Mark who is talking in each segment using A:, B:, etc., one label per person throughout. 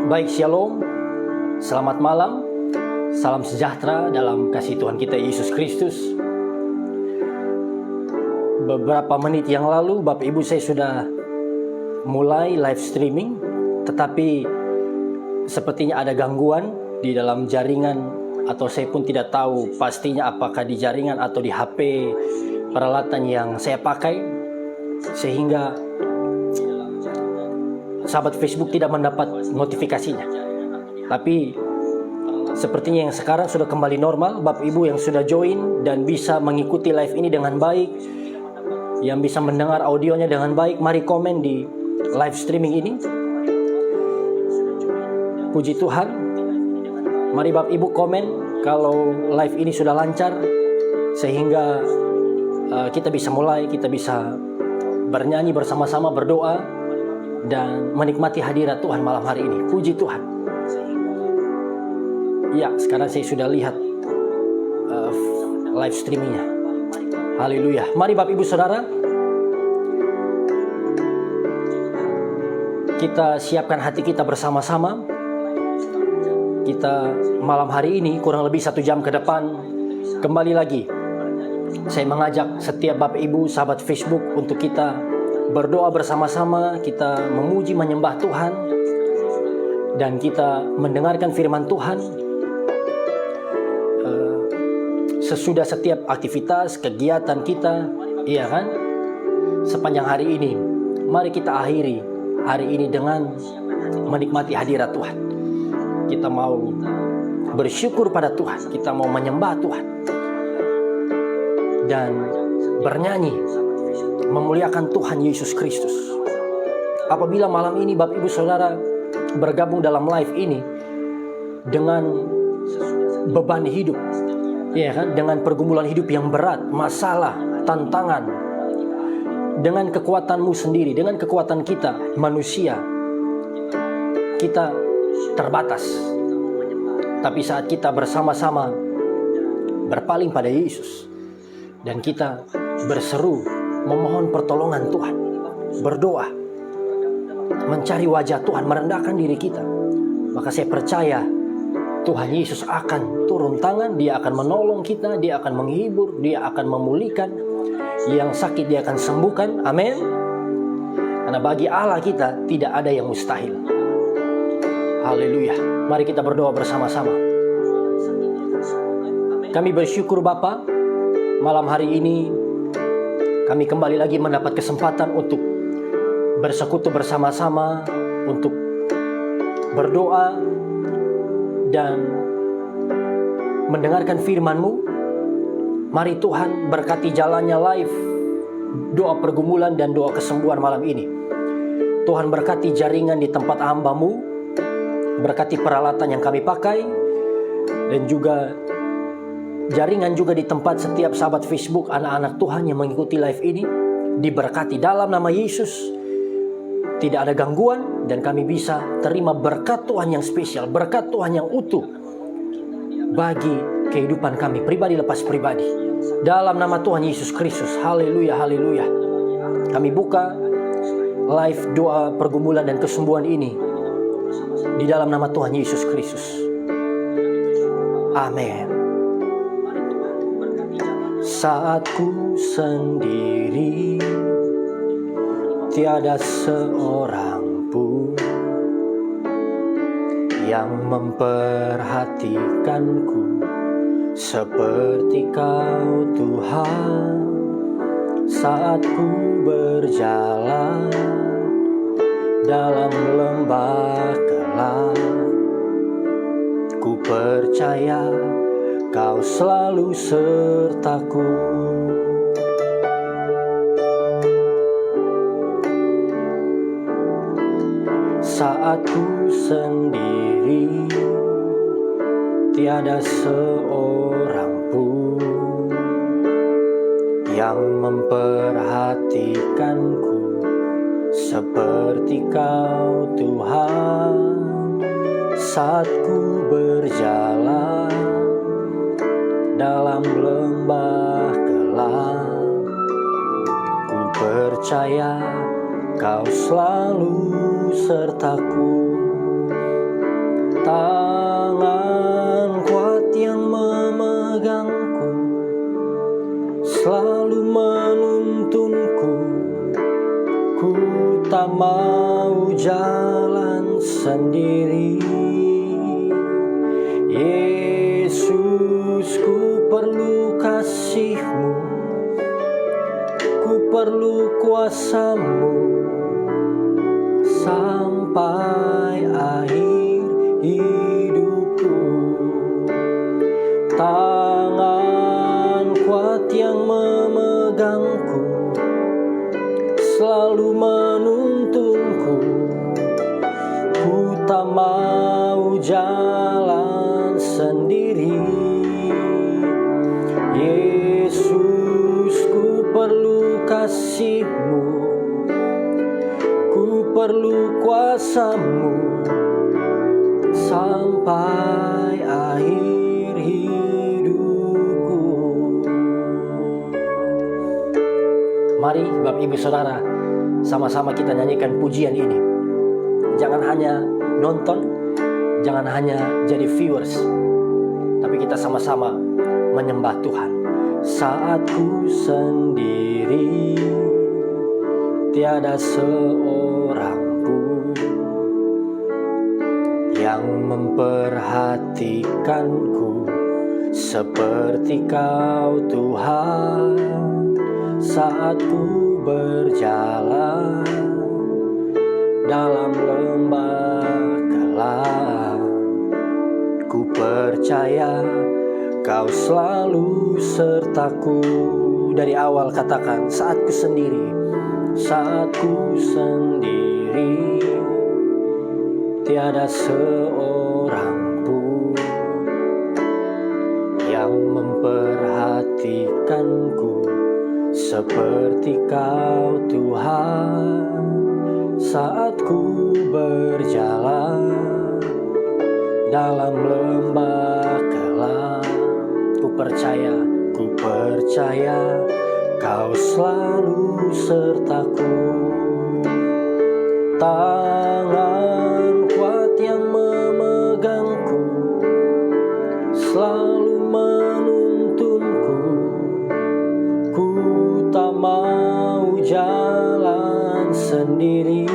A: Baik, shalom, selamat malam, salam sejahtera dalam kasih Tuhan kita Yesus Kristus. Beberapa menit yang lalu Bapak Ibu saya sudah mulai live streaming, tetapi sepertinya ada gangguan di dalam jaringan, atau saya pun tidak tahu pastinya apakah di jaringan atau di HP peralatan yang saya pakai, sehingga sahabat Facebook tidak mendapat notifikasinya. Tapi sepertinya yang sekarang sudah kembali normal. Bapak Ibu yang sudah join dan bisa mengikuti live ini dengan baik, yang bisa mendengar audionya dengan baik, mari komen di live streaming ini. Puji Tuhan. Mari Bapak Ibu komen kalau live ini sudah lancar, sehingga kita bisa mulai, kita bisa bernyanyi bersama-sama, berdoa dan menikmati hadirat Tuhan malam hari ini. Puji Tuhan. Ya, sekarang saya sudah lihat live streamingnya. Haleluya. Mari Bapak Ibu Saudara, kita siapkan hati kita bersama-sama. Kita malam hari ini kurang lebih 1 jam ke depan kembali lagi saya mengajak setiap Bapak Ibu sahabat Facebook untuk kita berdoa bersama-sama, kita memuji menyembah Tuhan, dan kita mendengarkan firman Tuhan. Sesudah setiap aktivitas, kegiatan kita, iya kan? Sepanjang hari ini, mari kita akhiri hari ini dengan menikmati hadirat Tuhan. Kita mau bersyukur pada Tuhan, kita mau menyembah Tuhan, dan bernyanyi memuliakan Tuhan Yesus Kristus. Apabila malam ini Bapak Ibu Saudara bergabung dalam live ini dengan beban hidup, ya kan, dengan pergumulan hidup yang berat, masalah, tantangan, dengan kekuatanmu sendiri, dengan kekuatan kita manusia, kita terbatas. Tapi saat kita bersama-sama berpaling pada Yesus dan kita berseru memohon pertolongan Tuhan, berdoa, mencari wajah Tuhan, merendahkan diri kita, maka saya percaya Tuhan Yesus akan turun tangan. Dia akan menolong kita, Dia akan menghibur, Dia akan memulihkan. Yang sakit Dia akan sembuhkan. Amin. Karena bagi Allah kita tidak ada yang mustahil. Haleluya. Mari kita berdoa bersama-sama. Kami bersyukur Bapa, malam hari ini kami kembali lagi mendapat kesempatan untuk bersekutu bersama-sama, untuk berdoa dan mendengarkan firman-Mu. Mari Tuhan berkati jalannya live doa pergumulan dan doa kesembuhan malam ini. Tuhan berkati jaringan di tempat hamba-Mu, berkati peralatan yang kami pakai, dan juga jaringan juga di tempat setiap sahabat Facebook, anak-anak Tuhan yang mengikuti live ini. Diberkati dalam nama Yesus. Tidak ada gangguan, dan kami bisa terima berkat Tuhan yang spesial, berkat Tuhan yang utuh bagi kehidupan kami pribadi lepas pribadi. Dalam nama Tuhan Yesus Kristus. Haleluya, haleluya. Kami buka live doa pergumulan dan kesembuhan ini di dalam nama Tuhan Yesus Kristus. Amin. Saat ku sendiri, tiada seorang pun yang memperhatikanku seperti Kau Tuhan. Saat ku berjalan dalam lembah gelap, ku percaya Kau selalu sertaku. Saat ku sendiri, tiada seorang pun yang memperhatikanku seperti Kau Tuhan. Saat ku berjalan dalam lembah gelap, ku percaya Kau selalu sertaku. Tangan kuat yang memegangku selalu menuntunku. Ku tak mau jalan sendiri. Yesus, ku perlu kasih-Mu, ku perlu kuasa-Mu sampai akhir hidupku. Tangan kuat yang memegangku selalu menuntunku. Ku tak mau jalan sendiri. Yesus, ku perlu kasih-Mu, ku perlu kuasa-Mu sampai akhir hidupku. Mari Bapak Ibu Saudara, sama-sama kita nyanyikan pujian ini. Jangan hanya nonton, jangan hanya jadi viewers, tapi kita sama-sama menyembah Tuhan. Saat ku sendiri, tiada seorang pun yang memperhatikanku seperti Kau Tuhan. Saat ku berjalan dalam lembah gelap, ku percaya Kau selalu sertaku. Dari awal katakan, saat ku sendiri, saat ku sendiri, tiada seorang pun yang memperhatikanku seperti Kau Tuhan. Saat ku berjalan dalam lembah gelap, ku percaya Kau selalu sertaku. Tangan kuat yang memegangku selalu menuntunku. Ku tak mau jalan sendiri.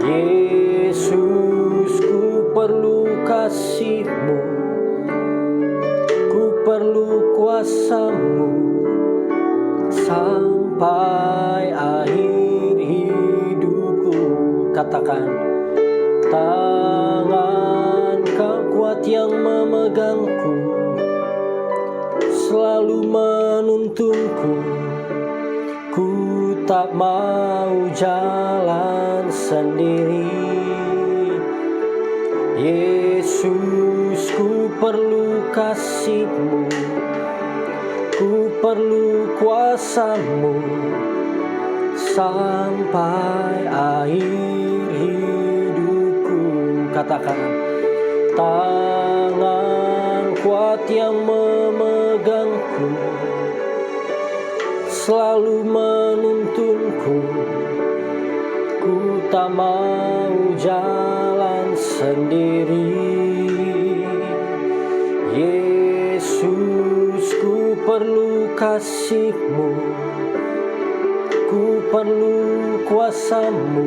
A: Yesus, ku perlu kasih-Mu, ku perlu kuasa-Mu sampai akhir hidupku. Katakan, tangan Kau kuat yang memegangku selalu menuntunku. Ku tak mau jalan sendiri. Yesus, ku perlu kasih-Mu, ku perlu kuasa-Mu sampai akhir hidupku. Katakan, tangan kuat yang memegangku selalu menuntunku. Ku tak mau jalan sendiri. Yesus, ku perlu kasih-Mu, ku perlu kuasa-Mu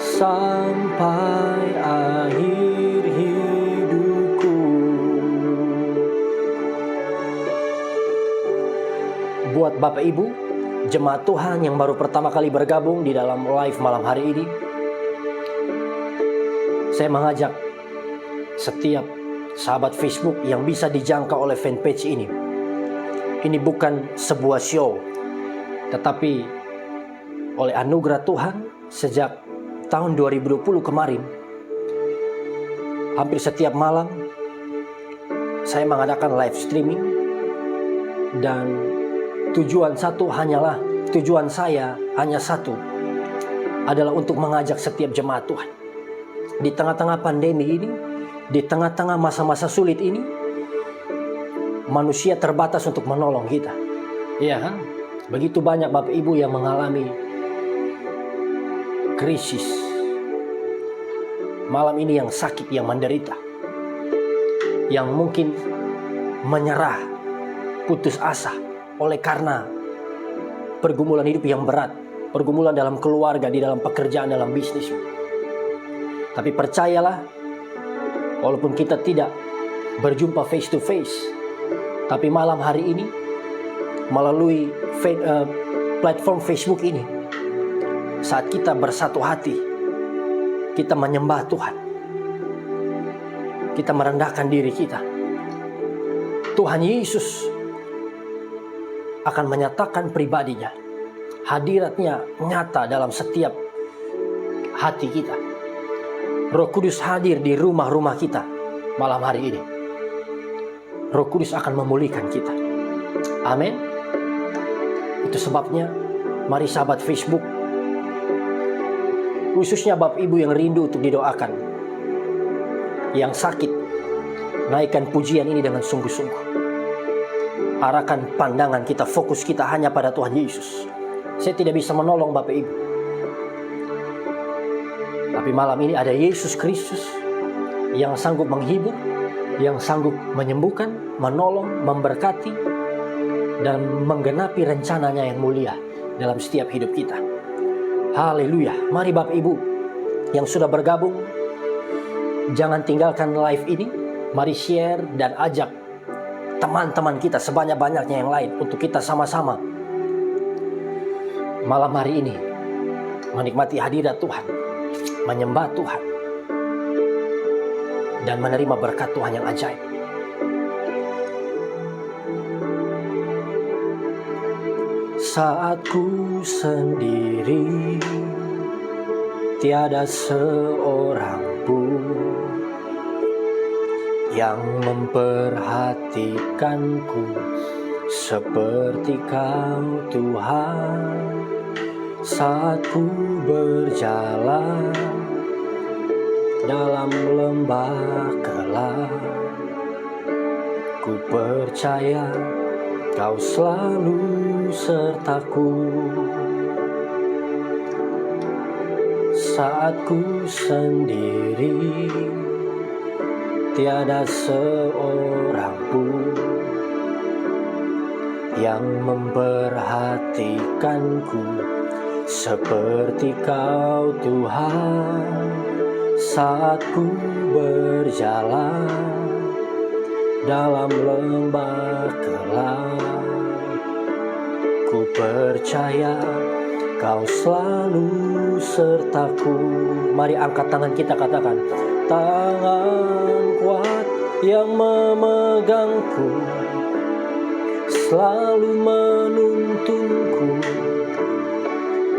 A: sampai akhir hidupku. Buat Bapak Ibu, jemaat Tuhan yang baru pertama kali bergabung di dalam live malam hari ini, saya mengajak setiap sahabat Facebook yang bisa dijangkau oleh fanpage ini. Ini bukan sebuah show, tetapi oleh anugerah Tuhan sejak tahun 2020 kemarin, hampir setiap malam saya mengadakan live streaming. Dan tujuan saya hanya satu, adalah untuk mengajak setiap jemaat Tuhan di tengah-tengah pandemi ini, di tengah-tengah masa-masa sulit ini. Manusia terbatas untuk menolong kita, ya kan? Begitu banyak Bapak Ibu yang mengalami krisis, malam ini yang sakit, yang menderita, yang mungkin menyerah, putus asa oleh karena pergumulan hidup yang berat, pergumulan dalam keluarga, di dalam pekerjaan, dalam bisnis. Tapi percayalah, walaupun kita tidak berjumpa face to face, tapi malam hari ini melalui platform Facebook ini, saat kita bersatu hati, kita menyembah Tuhan, kita merendahkan diri kita, Tuhan Yesus akan menyatakan pribadinya, hadiratnya nyata dalam setiap hati kita. Roh Kudus hadir di rumah-rumah kita malam hari ini. Roh Kudus akan memulihkan kita. Amin. Itu sebabnya mari sahabat Facebook, khususnya Bapak Ibu yang rindu untuk didoakan, yang sakit, naikkan pujian ini dengan sungguh-sungguh. Arahkan pandangan kita, fokus kita hanya pada Tuhan Yesus. Saya tidak bisa menolong Bapak Ibu, tapi malam ini ada Yesus Kristus yang sanggup menghibur, yang sanggup menyembuhkan, menolong, memberkati, dan menggenapi rencananya yang mulia dalam setiap hidup kita. Haleluya. Mari Bapak Ibu yang sudah bergabung, jangan tinggalkan live ini. Mari share dan ajak teman-teman kita sebanyak-banyaknya yang lain untuk kita sama-sama malam hari ini menikmati hadirat Tuhan, menyembah Tuhan, dan menerima berkat Tuhan yang ajaib. Saat ku sendiri, tiada seorang pun yang memperhatikanku seperti Kau Tuhan. Saat ku berjalan dalam lembah gelap, ku percaya Kau selalu sertaku. Saat ku sendiri, tiada seorang pun yang memperhatikanku seperti Kau Tuhan. Saat ku berjalan dalam lembah gelap, ku percaya Kau selalu sertaku. Mari angkat tangan kita, katakan, tangan kuat yang memegangku, selalu menuntunku.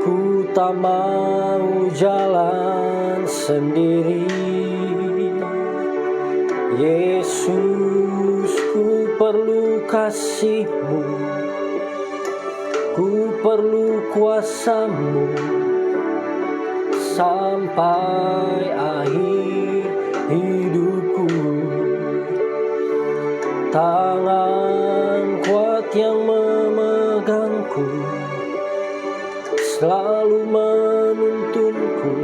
A: Ku tak mau jalan sendiri. Yesus, ku perlu kasih-Mu, ku perlu kuasa-Mu sampai akhir hidupku. Tangan kuat yang memegangku, selalu menuntunku.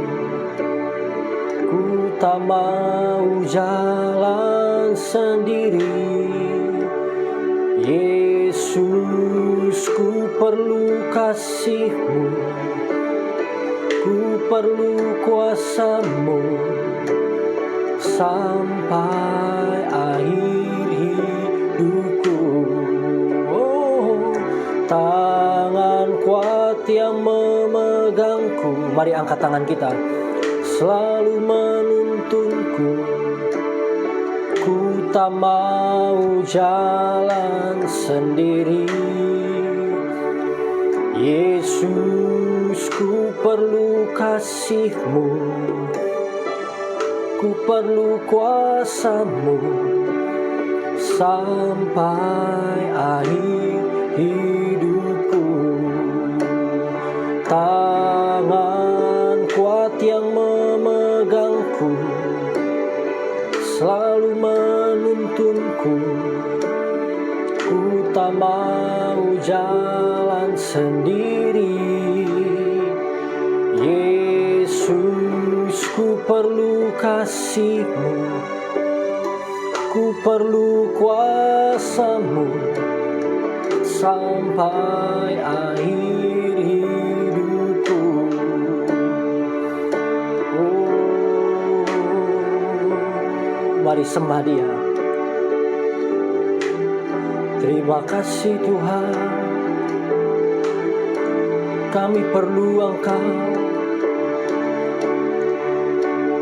A: Ku tak mau jalan sendiri. Yesus, ku perlu kasih-Mu, ku perlu kuasa-Mu sampai akhir hidupku. Oh, tangan kuat yang memegangku. Mari angkat tangan kita. Selalu menuntunku. Ku tak mau jalan sendiri. Yesus, ku perlu kasih-Mu, ku perlu kuasa-Mu sampai akhir hidupku. Tangan kuat yang memegangku, selalu menuntunku. Ku tak mau jalan sendiri. Yesus, Ku perlu kasih-Mu, ku perlu kuasa-Mu sampai akhir hidupku. Oh, mari sembah Dia. Terima kasih Tuhan, kami perlu Engkau,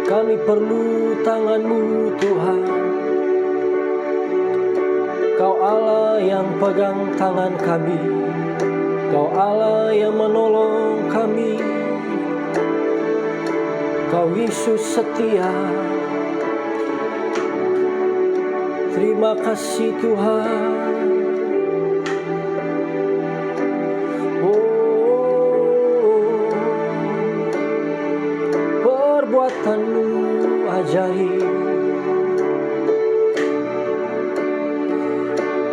A: kami perlu tangan-Mu Tuhan. Kau Allah yang pegang tangan kami, Kau Allah yang menolong kami, Kau Yesus setia. Terima kasih Tuhan. Perbuatan-Mu ajaib,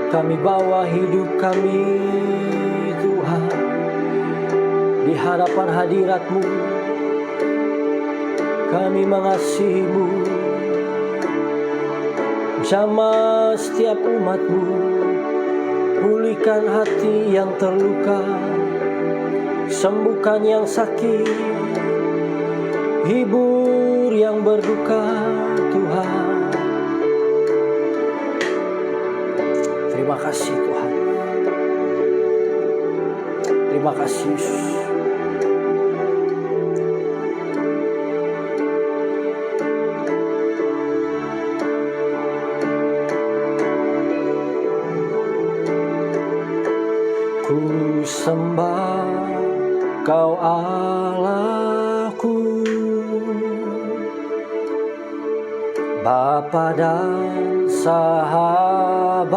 A: kami bawa hidup kami Tuhan di hadapan hadirat-Mu. Kami mengasihi-Mu, jamah setiap umat-Mu, pulihkan hati yang terluka, sembuhkan yang sakit, hibur yang berduka Tuhan. Terima kasih Tuhan. Terima kasih Yesus. Ku sembah Kau Allahku, Bapa dan sahabatku.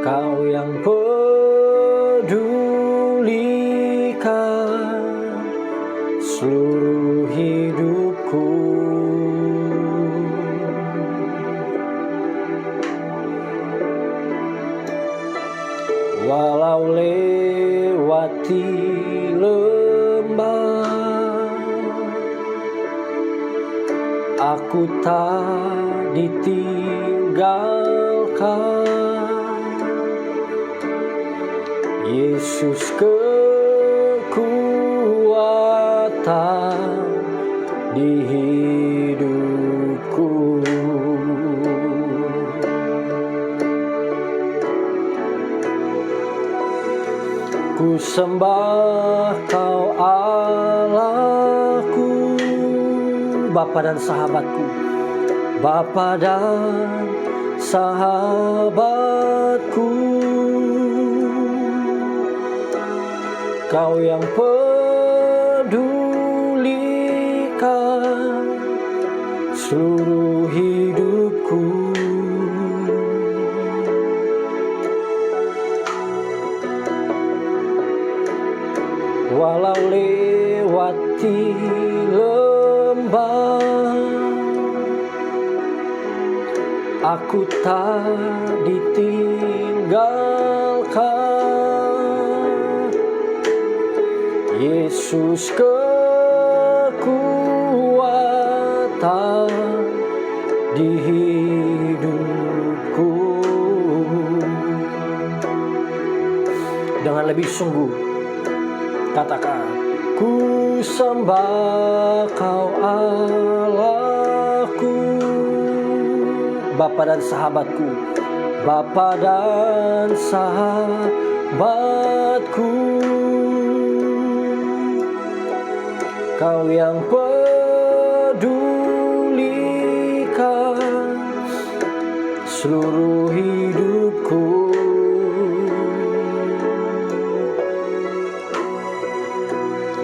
A: Kau yang pedulikan seluruh hidupku. Walau lewati lembah, aku tak ditinggalkan. Yesus kekuatan di hidupku. Ku sembah Kau Allahku, Bapa dan sahabatku, Bapa dan sahabatku. Kau yang pedulikan seluruh hidupku. Walau lewati lembah, aku tak ditinggalkan. Yesus kekuatan di hidupku. Dengan lebih sungguh katakan, ku sembah Kau Allahku, Bapa dan sahabatku, Bapa dan sahabatku. Kau yang pedulikan seluruh hidupku.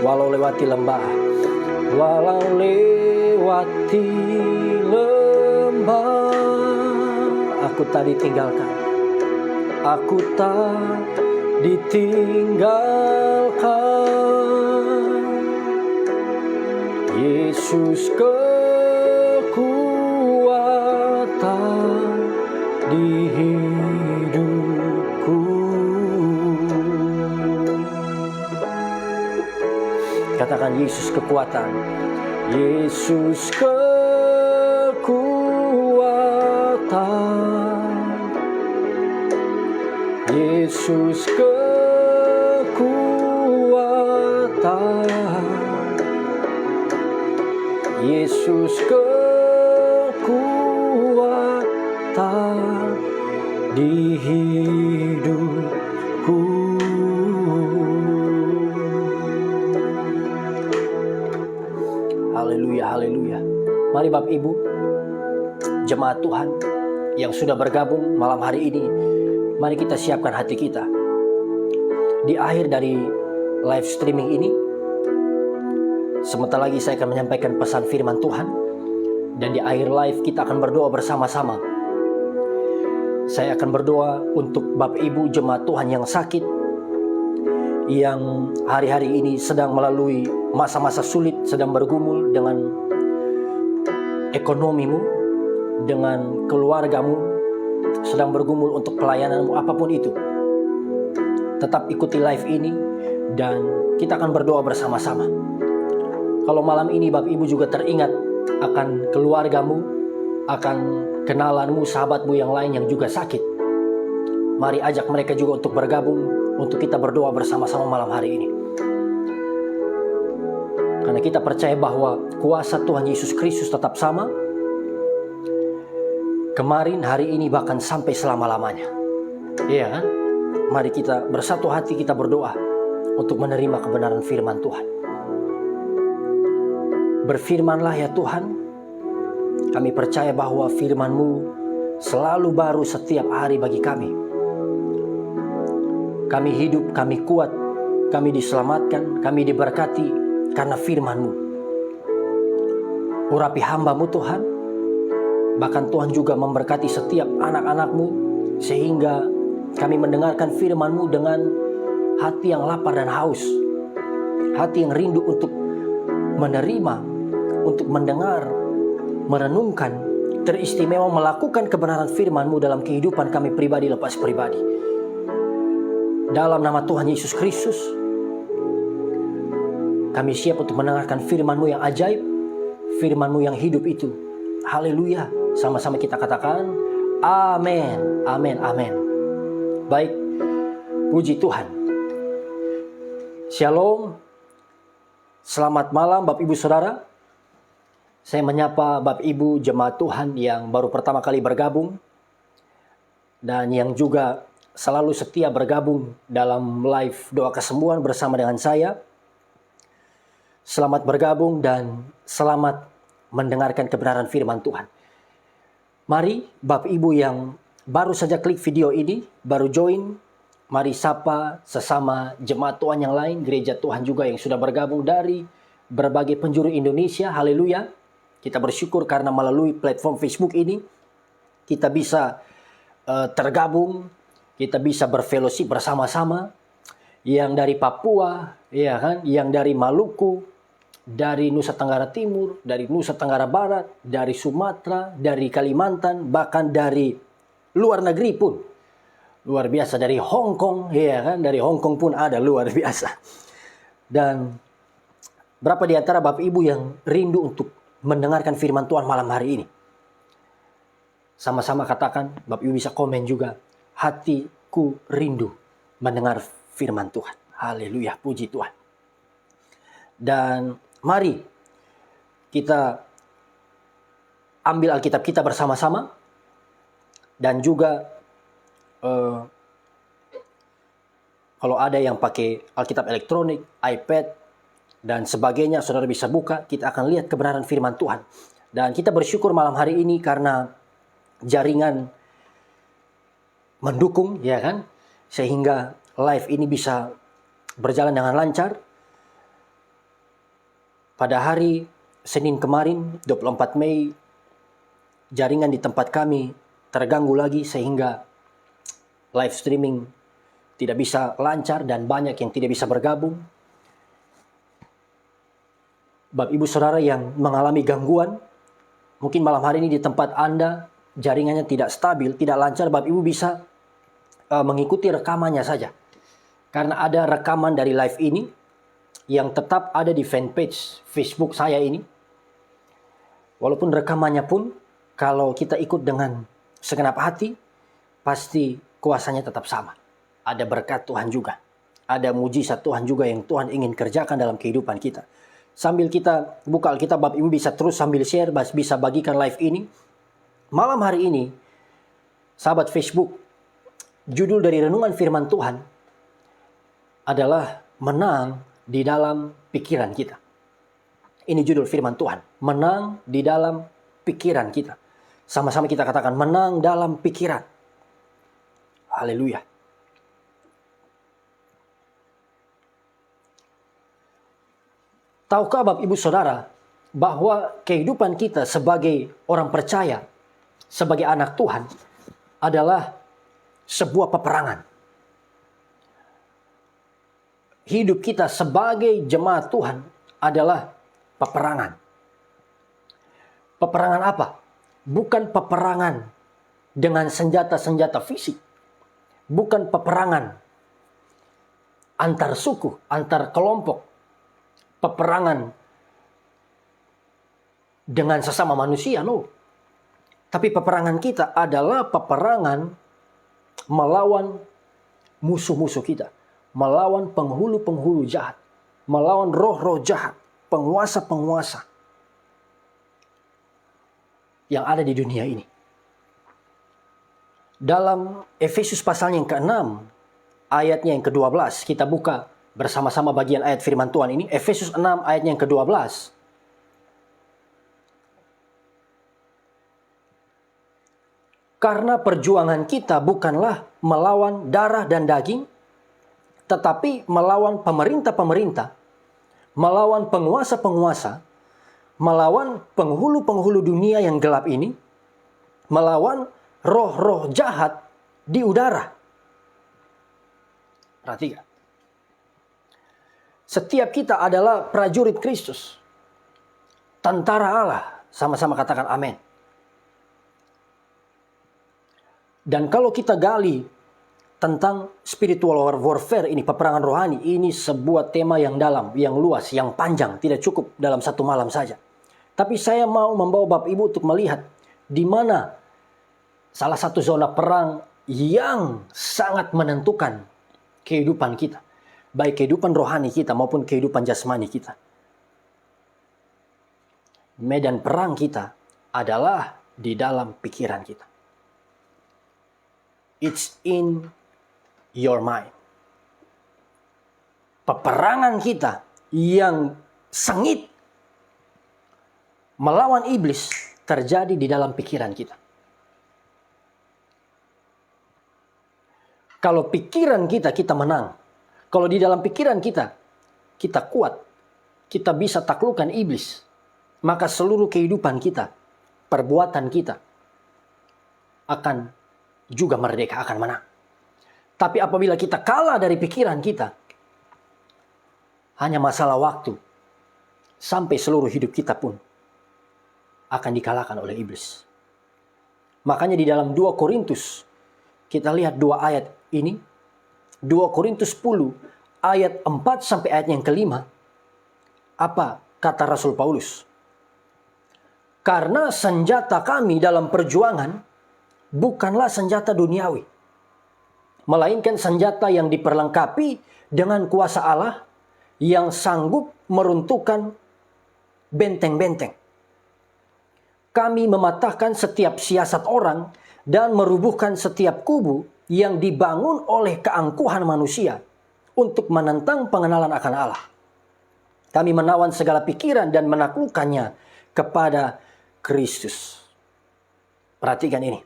A: Walau lewati lembah, walau lewati lembah, aku tak ditinggalkan, aku tak ditinggalkan. Yesus kekuatan di hidupku. Tuhan Yesus kekuatan. Yesus kekuatan. Yesus kekuatan. Yesus kekuatan di hidupku. Haleluya, haleluya. Mari Bapak Ibu, jemaat Tuhan yang sudah bergabung malam hari ini, mari kita siapkan hati kita. Di akhir dari live streaming ini, sebentar lagi saya akan menyampaikan pesan firman Tuhan. Dan di akhir live kita akan berdoa bersama-sama. Saya akan berdoa untuk Bapak Ibu jemaat Tuhan yang sakit, yang hari-hari ini sedang melalui masa-masa sulit, sedang bergumul dengan ekonomimu, dengan keluargamu, sedang bergumul untuk pelayananmu, apapun itu. Tetap ikuti live ini dan kita akan berdoa bersama-sama. Kalau malam ini Bapak Ibu juga teringat akan keluargamu, akan kenalanmu, sahabatmu yang lain yang juga sakit, mari ajak mereka juga untuk bergabung, untuk kita berdoa bersama-sama malam hari ini. Karena kita percaya bahwa kuasa Tuhan Yesus Kristus tetap sama, kemarin, hari ini, bahkan sampai selama-lamanya. Iya kan? Mari kita bersatu hati, kita berdoa untuk menerima kebenaran firman Tuhan. Berfirmanlah ya Tuhan, kami percaya bahwa firman-Mu selalu baru setiap hari bagi kami. Kami hidup, kami kuat, kami diselamatkan, kami diberkati karena firman-Mu. Urapi hamba-Mu Tuhan, bahkan Tuhan juga memberkati setiap anak-anak-Mu, sehingga kami mendengarkan firman-Mu dengan hati yang lapar dan haus, hati yang rindu untuk menerima, untuk mendengar, merenungkan, teristimewa melakukan kebenaran firman-Mu dalam kehidupan kami pribadi lepas pribadi. Dalam nama Tuhan Yesus Kristus, kami siap untuk mendengarkan firman-Mu yang ajaib, firman-Mu yang hidup itu. Haleluya. Sama-sama kita katakan, amin, amin, amin. Baik, puji Tuhan. Shalom. Selamat malam Bapak Ibu Saudara. Saya menyapa Bapak Ibu jemaat Tuhan yang baru pertama kali bergabung dan yang juga selalu setia bergabung dalam live doa kesembuhan bersama dengan saya. Selamat bergabung dan selamat mendengarkan kebenaran firman Tuhan. Mari Bapak Ibu yang baru saja klik video ini, baru join, mari sapa sesama jemaat Tuhan yang lain, gereja Tuhan juga yang sudah bergabung dari berbagai penjuru Indonesia. Haleluya. Kita bersyukur karena melalui platform Facebook ini kita bisa tergabung, kita bisa berfellowship bersama-sama. Yang dari Papua, ya kan, yang dari Maluku, dari Nusa Tenggara Timur, dari Nusa Tenggara Barat, dari Sumatera, dari Kalimantan, bahkan dari luar negeri pun. Luar biasa, dari Hong Kong, ya kan, dari Hong Kong pun ada, luar biasa. Dan berapa di antara Bapak Ibu yang rindu untuk mendengarkan firman Tuhan malam hari ini? Sama-sama katakan, Bapak Ibu bisa komen juga, hatiku rindu mendengar firman Tuhan. Haleluya, puji Tuhan. Dan mari kita ambil Alkitab kita bersama-sama. Dan juga kalau ada yang pakai Alkitab elektronik, iPad, dan sebagainya, saudara bisa buka, kita akan lihat kebenaran firman Tuhan. Dan kita bersyukur malam hari ini karena jaringan mendukung, ya kan? Sehingga live ini bisa berjalan dengan lancar. Pada hari Senin kemarin, 24 Mei, jaringan di tempat kami terganggu lagi sehingga live streaming tidak bisa lancar dan banyak yang tidak bisa bergabung. Bapak Ibu Saudara yang mengalami gangguan, mungkin malam hari ini di tempat Anda jaringannya tidak stabil, tidak lancar, Bapak Ibu bisa mengikuti rekamannya saja. Karena ada rekaman dari live ini, yang tetap ada di fanpage Facebook saya ini. Walaupun rekamannya pun kalau kita ikut dengan segenap hati, pasti kuasanya tetap sama. Ada berkat Tuhan juga. Ada mujizat Tuhan juga yang Tuhan ingin kerjakan dalam kehidupan kita. Sambil kita buka Alkitab, Bapak Ibu bisa terus sambil share, bisa bagikan live ini. Malam hari ini, sahabat Facebook, judul dari renungan firman Tuhan adalah menang di dalam pikiran kita. Ini judul firman Tuhan, menang di dalam pikiran kita. Sama-sama kita katakan, menang dalam pikiran. Haleluya. Tahukah Bapak Ibu Saudara bahwa kehidupan kita sebagai orang percaya, sebagai anak Tuhan adalah sebuah peperangan. Hidup kita sebagai jemaat Tuhan adalah peperangan. Peperangan apa? Bukan peperangan dengan senjata-senjata fisik. Bukan peperangan antar suku, antar kelompok. Peperangan dengan sesama manusia, no. Tapi peperangan kita adalah peperangan melawan musuh-musuh kita. Melawan penghulu-penghulu jahat. Melawan roh-roh jahat. Penguasa-penguasa yang ada di dunia ini. Dalam Efesus pasalnya yang ke-6, ayatnya yang ke-12, kita buka bersama-sama bagian ayat firman Tuhan ini. Efesus 6 ayatnya yang ke-12. Karena perjuangan kita bukanlah melawan darah dan daging, tetapi melawan pemerintah-pemerintah, melawan penguasa-penguasa, melawan penghulu-penghulu dunia yang gelap ini, melawan roh-roh jahat di udara. Perhatikan. Setiap kita adalah prajurit Kristus. Tentara Allah. Sama-sama katakan amin. Dan kalau kita gali tentang spiritual warfare ini, peperangan rohani, ini sebuah tema yang dalam, yang luas, yang panjang. Tidak cukup dalam satu malam saja. Tapi saya mau membawa Bapak Ibu untuk melihat di mana salah satu zona perang yang sangat menentukan kehidupan kita. Baik kehidupan rohani kita maupun kehidupan jasmani kita. Medan perang kita adalah di dalam pikiran kita. It's in your mind. Peperangan kita yang sengit melawan iblis terjadi di dalam pikiran kita. Kalau pikiran kita menang. Kalau di dalam pikiran kita kuat, kita bisa taklukkan iblis, maka seluruh kehidupan kita, perbuatan kita akan juga merdeka, akan menang. Tapi apabila kita kalah dari pikiran kita, hanya masalah waktu, sampai seluruh hidup kita pun akan dikalahkan oleh iblis. Makanya di dalam 2 Korintus, kita lihat 2 ayat ini, 2 Korintus 10 ayat 4 sampai ayat yang ke-5. Apa kata Rasul Paulus? Karena senjata kami dalam perjuangan bukanlah senjata duniawi, melainkan senjata yang diperlengkapi dengan kuasa Allah yang sanggup meruntuhkan benteng-benteng. Kami mematahkan setiap siasat orang dan merubuhkan setiap kubu yang dibangun oleh keangkuhan manusia untuk menentang pengenalan akan Allah. Kami menawan segala pikiran dan menaklukkannya kepada Kristus. Perhatikan ini.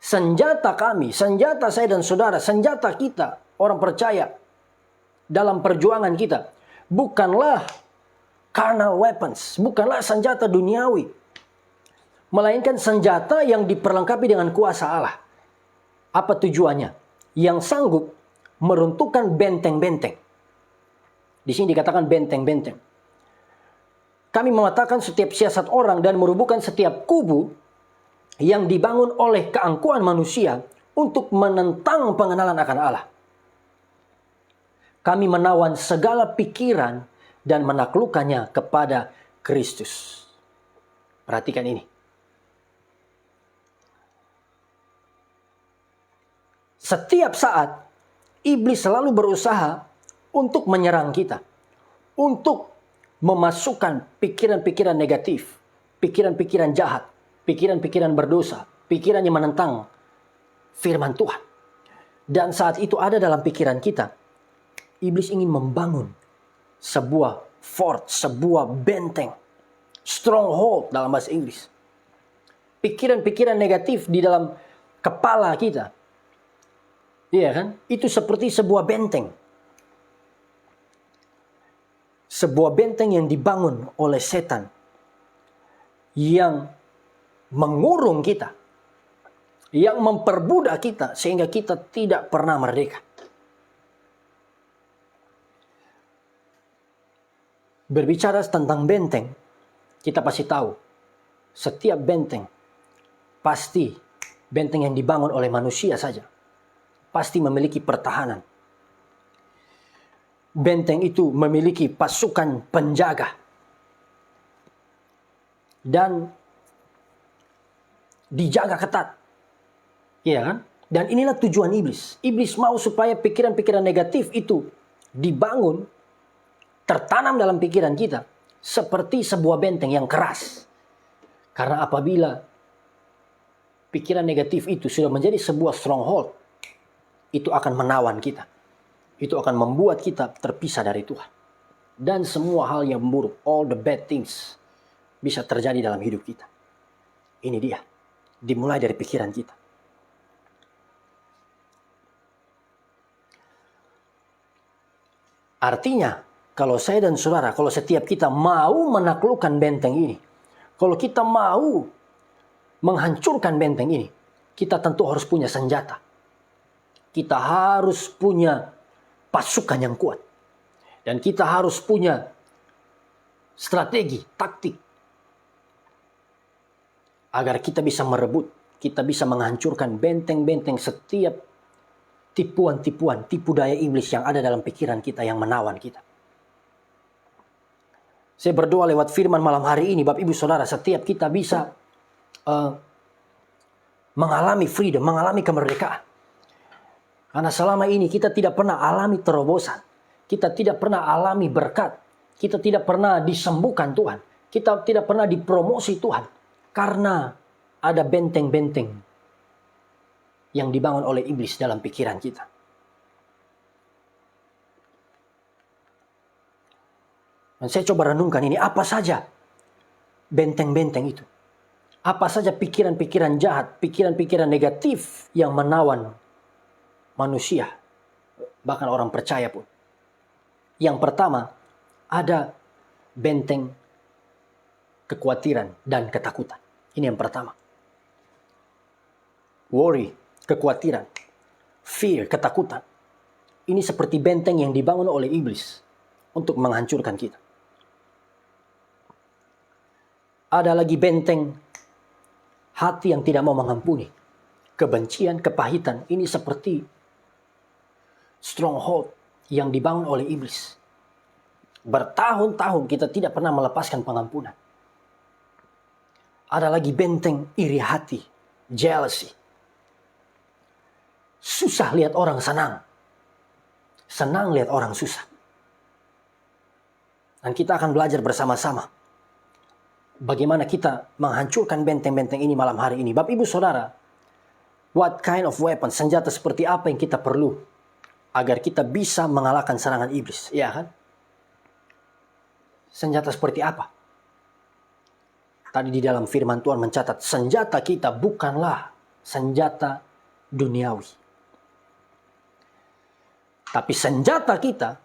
A: Senjata kami, senjata saya dan saudara, senjata kita, orang percaya dalam perjuangan kita, bukanlah carnal weapons, bukanlah senjata duniawi, melainkan senjata yang diperlengkapi dengan kuasa Allah. Apa tujuannya? Yang sanggup meruntuhkan benteng-benteng. Di sini dikatakan benteng-benteng. Kami mematahkan setiap siasat orang dan merubuhkan setiap kubu yang dibangun oleh keangkuhan manusia untuk menentang pengenalan akan Allah. kami menawan segala pikiran dan menaklukkannya kepada Kristus. Perhatikan ini. Setiap saat, iblis selalu berusaha untuk menyerang kita. Untuk memasukkan pikiran-pikiran negatif, pikiran-pikiran jahat, pikiran-pikiran berdosa, pikiran yang menentang firman Tuhan. Dan saat itu ada dalam pikiran kita, iblis ingin membangun sebuah fort, sebuah benteng, stronghold dalam bahasa Inggris. Pikiran-pikiran negatif di dalam kepala kita. Iya kan? Itu seperti sebuah benteng. Sebuah benteng yang dibangun oleh setan. Yang mengurung kita. Yang memperbudak kita sehingga kita tidak pernah merdeka. Berbicara tentang benteng, kita pasti tahu setiap benteng pasti benteng yang dibangun oleh manusia saja pasti memiliki pertahanan. Benteng itu memiliki pasukan penjaga dan dijaga ketat. Iya kan? Dan inilah tujuan iblis. Iblis mau supaya pikiran-pikiran negatif itu dibangun, tertanam dalam pikiran kita seperti sebuah benteng yang keras. Karena apabila pikiran negatif itu sudah menjadi sebuah stronghold, itu akan menawan kita. Itu akan membuat kita terpisah dari Tuhan. Dan semua hal yang buruk, all the bad things, bisa terjadi dalam hidup kita. Ini dia. Dimulai dari pikiran kita. Artinya, kalau saya dan saudara, kalau setiap kita mau menaklukkan benteng ini, kalau kita mau menghancurkan benteng ini, kita tentu harus punya senjata. Kita harus punya pasukan yang kuat. Dan kita harus punya strategi, taktik. Agar kita bisa merebut, kita bisa menghancurkan benteng-benteng setiap tipuan-tipuan, tipu daya iblis yang ada dalam pikiran kita yang menawan kita. Saya berdoa lewat firman malam hari ini, Bapak Ibu Saudara, setiap kita bisa mengalami freedom, mengalami kemerdekaan. Karena selama ini kita tidak pernah alami terobosan. Kita tidak pernah alami berkat. Kita tidak pernah disembuhkan Tuhan. Kita tidak pernah dipromosi Tuhan. Karena ada benteng-benteng yang dibangun oleh iblis dalam pikiran kita. Dan saya coba renungkan ini, apa saja benteng-benteng itu? Apa saja pikiran-pikiran jahat, pikiran-pikiran negatif yang menawan manusia, bahkan orang percaya pun. Yang pertama, ada benteng kekhawatiran dan ketakutan. Ini yang pertama. Worry, kekhawatiran. Fear, ketakutan. Ini seperti benteng yang dibangun oleh iblis untuk menghancurkan kita. Ada lagi benteng hati yang tidak mau mengampuni. Kebencian, kepahitan. Ini seperti stronghold yang dibangun oleh iblis. Bertahun-tahun kita tidak pernah melepaskan pengampunan. Ada lagi benteng iri hati, jealousy. Susah lihat orang senang. Senang lihat orang susah. Dan kita akan belajar bersama-sama bagaimana kita menghancurkan benteng-benteng ini malam hari ini. Bapak Ibu Saudara, what kind of weapon, senjata seperti apa yang kita perlu agar kita bisa mengalahkan serangan iblis, ya kan? Senjata seperti apa? Tadi di dalam firman Tuhan mencatat, senjata kita bukanlah senjata duniawi. Tapi senjata kita,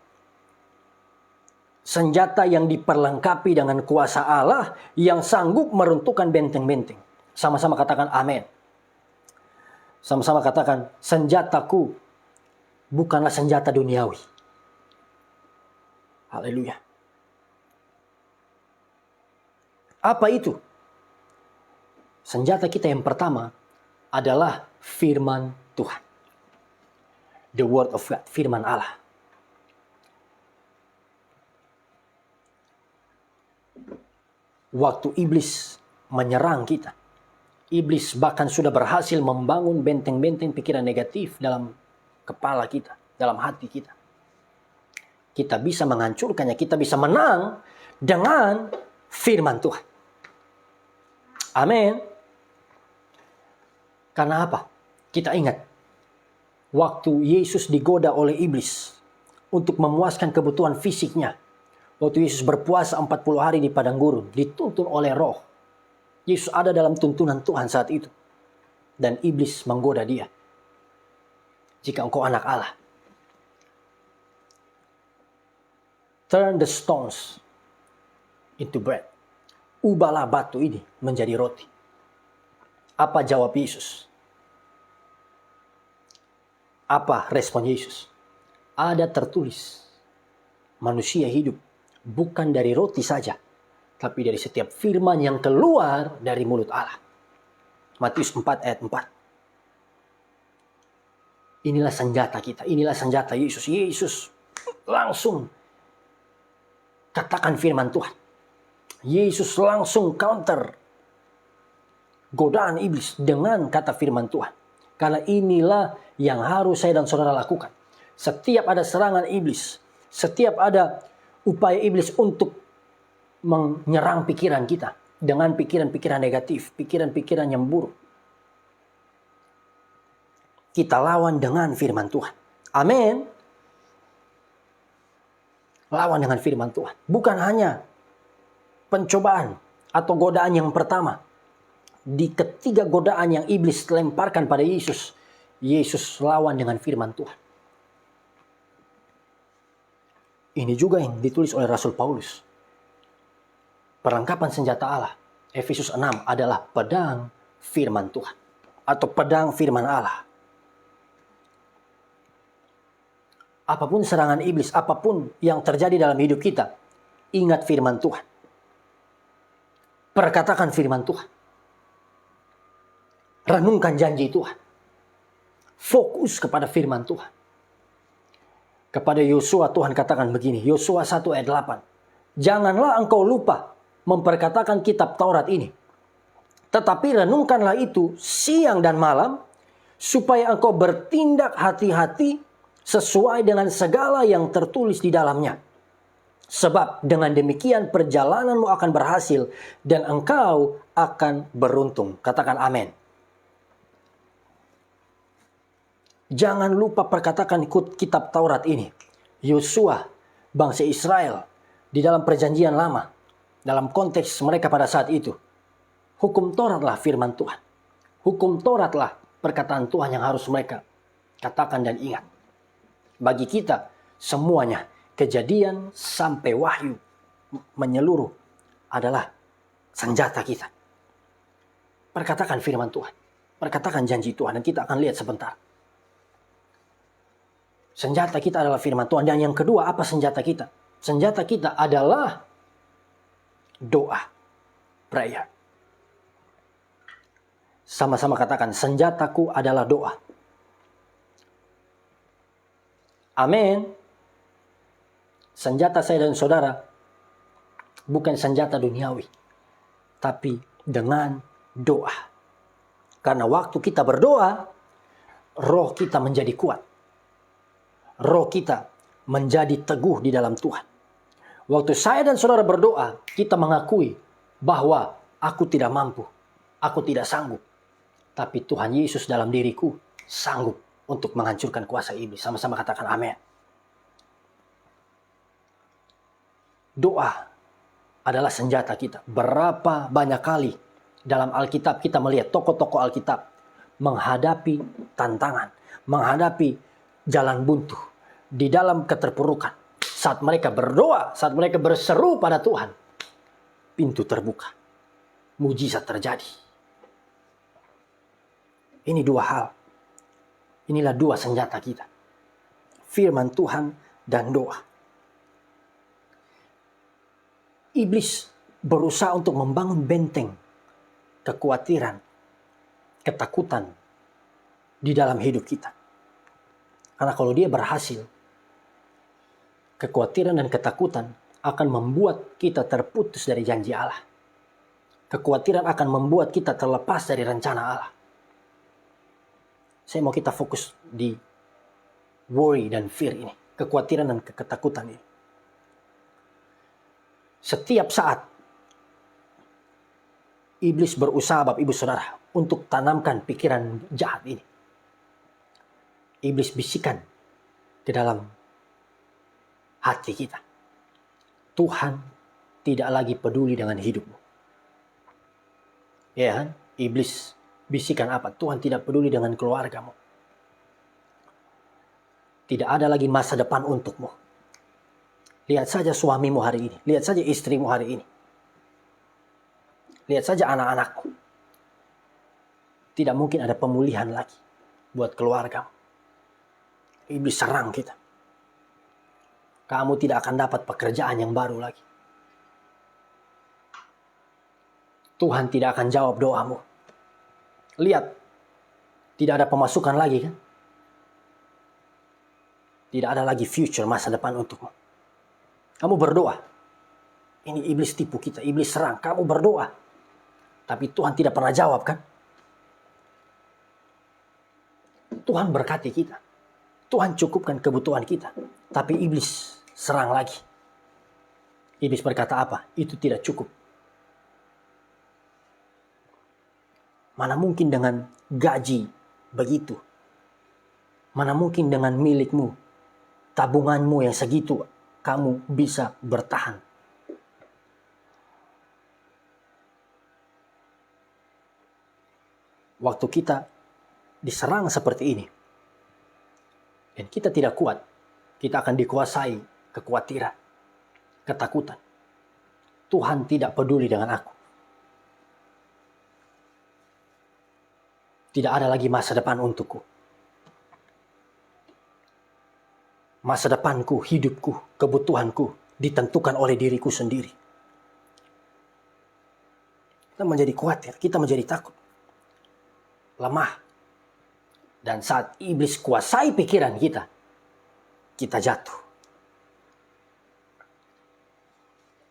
A: senjata yang diperlengkapi dengan kuasa Allah yang sanggup meruntuhkan benteng-benteng. Sama-sama katakan amin. Sama-sama katakan, senjataku bukanlah senjata duniawi. Haleluya. Apa itu? Senjata kita yang pertama adalah firman Tuhan. The word of God, firman Allah. waktu iblis menyerang kita, iblis bahkan sudah berhasil membangun benteng-benteng pikiran negatif dalam kepala kita, dalam hati kita. Kita bisa menghancurkannya, kita bisa menang dengan firman Tuhan. Amin. Karena apa? Kita ingat, waktu Yesus digoda oleh iblis untuk memuaskan kebutuhan fisiknya. Waktu Yesus berpuasa 40 hari di padang gurun, dituntun oleh roh. Yesus ada dalam tuntunan Tuhan saat itu. Dan iblis menggoda dia. Jika engkau anak Allah, turn the stones into bread. Ubahlah batu ini menjadi roti. Apa jawab Yesus? Apa respon Yesus? Ada tertulis, manusia hidup bukan dari roti saja, tapi dari setiap firman yang keluar dari mulut Allah. Matius 4 ayat 4. Inilah senjata kita, inilah senjata Yesus. Yesus langsung katakan firman Tuhan. Yesus langsung counter godaan iblis dengan kata firman Tuhan. Karena inilah yang harus saya dan saudara lakukan. Setiap ada serangan iblis, setiap ada upaya iblis untuk menyerang pikiran kita dengan pikiran-pikiran negatif, pikiran-pikiran yang buruk, kita lawan dengan firman Tuhan. Amin. Lawan dengan firman Tuhan. Bukan hanya pencobaan atau godaan yang pertama. Di ketiga godaan yang iblis lemparkan pada Yesus, Yesus lawan dengan firman Tuhan. Ini juga yang ditulis oleh Rasul Paulus. Perlengkapan senjata Allah, Efesus 6 adalah pedang firman Tuhan. Atau pedang firman Allah. Apapun serangan iblis, apapun yang terjadi dalam hidup kita, ingat firman Tuhan. Perkatakan firman Tuhan. Renungkan janji Tuhan. Fokus kepada firman Tuhan. Kepada Yosua Tuhan katakan begini, Yosua 1 ayat 8. Janganlah engkau lupa memperkatakan kitab Taurat ini. Tetapi renungkanlah itu siang dan malam, supaya engkau bertindak hati-hati sesuai dengan segala yang tertulis di dalamnya. Sebab dengan demikian perjalananmu akan berhasil dan engkau akan beruntung. Katakan amin. Jangan lupa perkatakan kitab Taurat ini. Yosua, bangsa Israel, di dalam perjanjian lama, dalam konteks mereka pada saat itu. Hukum Tauratlah firman Tuhan. Hukum Tauratlah perkataan Tuhan yang harus mereka katakan dan ingat. Bagi kita, semuanya, Kejadian sampai Wahyu menyeluruh adalah senjata kita. Perkatakan firman Tuhan. Perkatakan janji Tuhan dan kita akan lihat sebentar. Senjata kita adalah firman Tuhan. Dan yang kedua, apa senjata kita? Senjata kita adalah doa. Prayer. Sama-sama katakan, senjataku adalah doa. Amin. Senjata saya dan saudara bukan senjata duniawi, tapi dengan doa. Karena waktu kita berdoa, roh kita menjadi kuat. Roh kita menjadi teguh di dalam Tuhan. Waktu saya dan saudara berdoa, kita mengakui bahwa aku tidak mampu, aku tidak sanggup. Tapi Tuhan Yesus dalam diriku sanggup untuk menghancurkan kuasa iblis. Sama-sama katakan amin. Doa adalah senjata kita. Berapa banyak kali dalam Alkitab kita melihat tokoh-tokoh Alkitab menghadapi tantangan, menghadapi jalan buntu di dalam keterpurukan. Saat mereka berdoa, saat mereka berseru pada Tuhan, pintu terbuka. Mujizat terjadi. Ini dua hal. Inilah dua senjata kita. Firman Tuhan dan doa. Iblis berusaha untuk membangun benteng kekhawatiran, ketakutan di dalam hidup kita. Karena kalau dia berhasil, kekhawatiran dan ketakutan akan membuat kita terputus dari janji Allah. Kekhawatiran akan membuat kita terlepas dari rencana Allah. Saya mau kita fokus di worry dan fear ini. Kekhawatiran dan ketakutan ini. Setiap saat iblis berusaha, Bapak Ibu Saudara, untuk tanamkan pikiran jahat ini. Iblis bisikan ke dalam hati kita. Tuhan tidak lagi peduli dengan hidupmu. Ya kan? Iblis bisikan apa? Tuhan tidak peduli dengan keluargamu. Tidak ada lagi masa depan untukmu. Lihat saja suamimu hari ini. Lihat saja istrimu hari ini. Lihat saja anak-anakmu. Tidak mungkin ada pemulihan lagi buat keluargamu. Iblis serang kita. Kamu tidak akan dapat pekerjaan yang baru lagi. Tuhan tidak akan jawab doamu. Lihat, tidak ada pemasukan lagi kan? Tidak ada lagi future, masa depan untukmu. Kamu berdoa. Ini iblis tipu kita, iblis serang. Kamu berdoa. Tapi Tuhan tidak pernah jawab kan? Tuhan berkati kita. Tuhan cukupkan kebutuhan kita. Tapi iblis serang lagi. Iblis berkata apa? Itu tidak cukup. Mana mungkin dengan gaji begitu? Mana mungkin dengan milikmu, tabunganmu yang segitu, kamu bisa bertahan? Waktu kita diserang seperti ini, dan kita tidak kuat, kita akan dikuasai kekhawatiran, ketakutan. Tuhan tidak peduli dengan aku. Tidak ada lagi masa depan untukku. Masa depanku, hidupku, kebutuhanku ditentukan oleh diriku sendiri. Kita menjadi khawatir, kita menjadi takut. Lemah. Dan saat iblis kuasai pikiran kita, kita jatuh.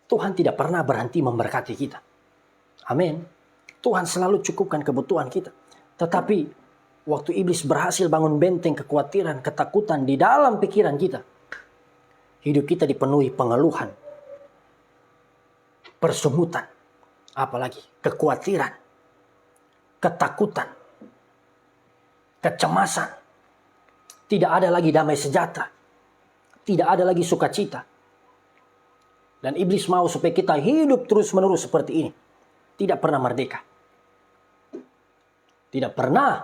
A: Tuhan tidak pernah berhenti memberkati kita. Amin. Tuhan selalu cukupkan kebutuhan kita. Tetapi waktu iblis berhasil bangun benteng kekhawatiran, ketakutan di dalam pikiran kita, hidup kita dipenuhi pengeluhan, persungutan, apalagi kekhawatiran, ketakutan, kecemasan. Tidak ada lagi damai sejahtera. Tidak ada lagi sukacita. Dan iblis mau supaya kita hidup terus-menerus seperti ini. Tidak pernah merdeka. Tidak pernah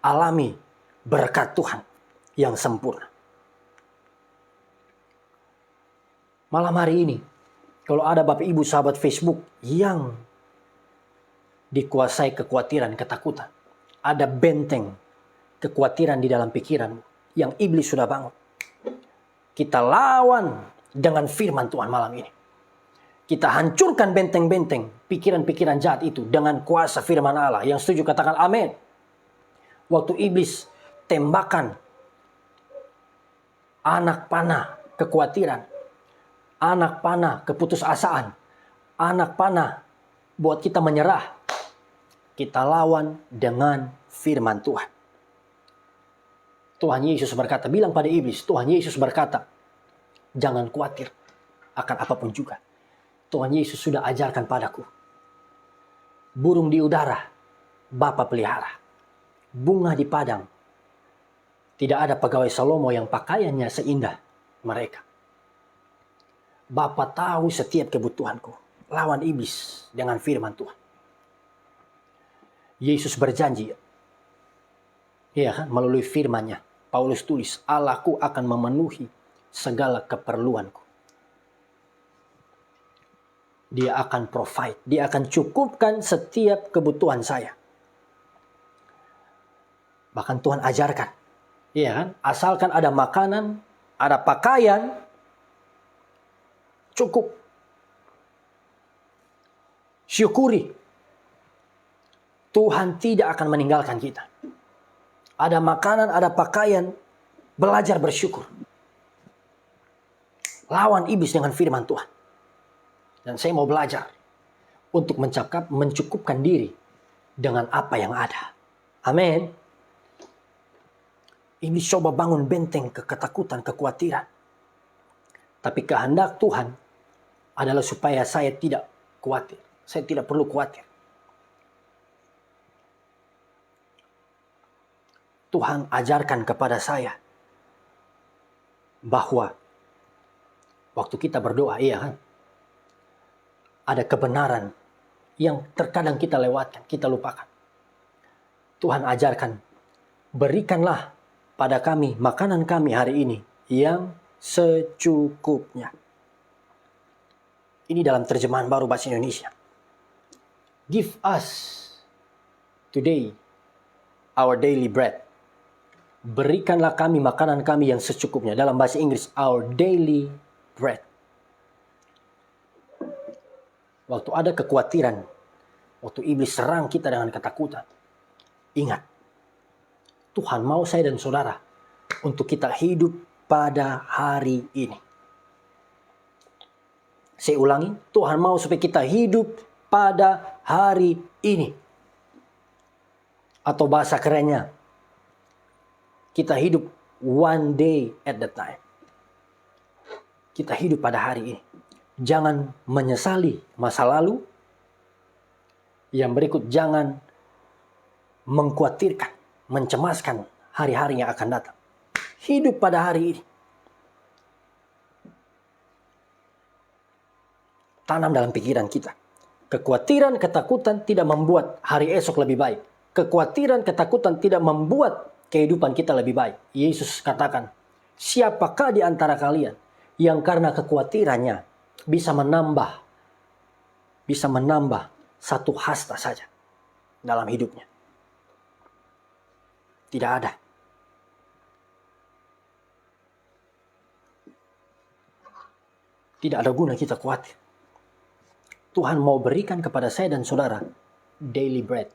A: alami berkat Tuhan yang sempurna. Malam hari ini, kalau ada Bapak Ibu sahabat Facebook yang dikuasai kekhawatiran, ketakutan, ada benteng kekhawatiran di dalam pikiranmu yang iblis sudah bangun, kita lawan dengan firman Tuhan malam ini. Kita hancurkan benteng-benteng pikiran-pikiran jahat itu dengan kuasa firman Allah. Yang setuju katakan amin. Waktu iblis tembakan anak panah kekhawatiran, anak panah keputusasaan, anak panah buat kita menyerah, kita lawan dengan firman Tuhan. Tuhan Yesus berkata, bilang pada iblis, Tuhan Yesus berkata, jangan khawatir akan apapun juga. Tuhan Yesus sudah ajarkan padaku. Burung di udara, Bapa pelihara. Bunga di padang. Tidak ada pegawai Salomo yang pakaiannya seindah mereka. Bapa tahu setiap kebutuhanku. Lawan iblis dengan firman Tuhan. Yesus berjanji, ya kan, melalui firman-Nya. Paulus tulis, Allahku akan memenuhi segala keperluanku. Dia akan provide. Dia akan cukupkan setiap kebutuhan saya. Bahkan Tuhan ajarkan. Iya kan? Asalkan ada makanan, ada pakaian, cukup. Syukuri. Tuhan tidak akan meninggalkan kita. Ada makanan, ada pakaian, belajar bersyukur. Lawan iblis dengan firman Tuhan. Dan saya mau belajar untuk mencukupkan diri dengan apa yang ada. Amin. Iblis coba bangun benteng ketakutan, kekhawatiran. Tapi kehendak Tuhan adalah supaya saya tidak khawatir. Saya tidak perlu khawatir. Tuhan ajarkan kepada saya bahwa waktu kita berdoa, iya kan, ada kebenaran yang terkadang kita lewatkan, kita lupakan. Tuhan ajarkan, berikanlah pada kami makanan kami hari ini yang secukupnya. Ini dalam terjemahan baru bahasa Indonesia. Give us today our daily bread. Berikanlah kami makanan kami yang secukupnya. Dalam bahasa Inggris, our daily bread. Waktu ada kekhawatiran, waktu iblis serang kita dengan ketakutan, ingat, Tuhan mau saya dan saudara untuk kita hidup pada hari ini. Saya ulangi, Tuhan mau supaya kita hidup pada hari ini. Atau bahasa kerennya, kita hidup one day at the time. Kita hidup pada hari ini. Jangan menyesali masa lalu. Yang berikut, jangan mengkhawatirkan, mencemaskan hari-hari yang akan datang. Hidup pada hari ini. Tanam dalam pikiran kita. Kekhawatiran, ketakutan tidak membuat hari esok lebih baik. Kekhawatiran, ketakutan tidak membuat kehidupan kita lebih baik. Yesus katakan, siapakah di antara kalian yang karena kekhawatirannya bisa menambah satu hasta saja dalam hidupnya? Tidak ada. Tidak ada guna kita khawatir. Tuhan mau berikan kepada saya dan saudara daily bread.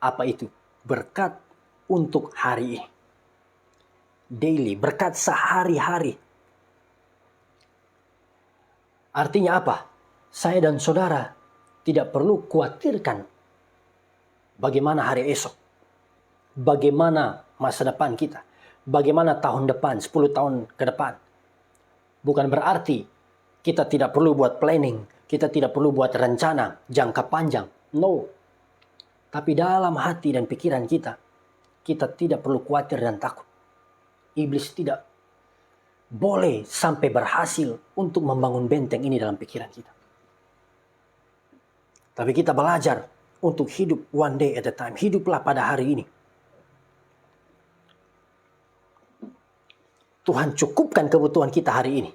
A: Apa itu? Berkat untuk hari ini. Daily, berkat sehari-hari. Artinya apa? Saya dan saudara tidak perlu khawatirkan bagaimana hari esok. Bagaimana masa depan kita. Bagaimana tahun depan, 10 tahun ke depan. Bukan berarti kita tidak perlu buat planning. Kita tidak perlu buat rencana jangka panjang. No. Tapi dalam hati dan pikiran kita, kita tidak perlu khawatir dan takut. Iblis tidak boleh sampai berhasil untuk membangun benteng ini dalam pikiran kita. Tapi kita belajar untuk hidup one day at a time. Hiduplah pada hari ini. Tuhan cukupkan kebutuhan kita hari ini.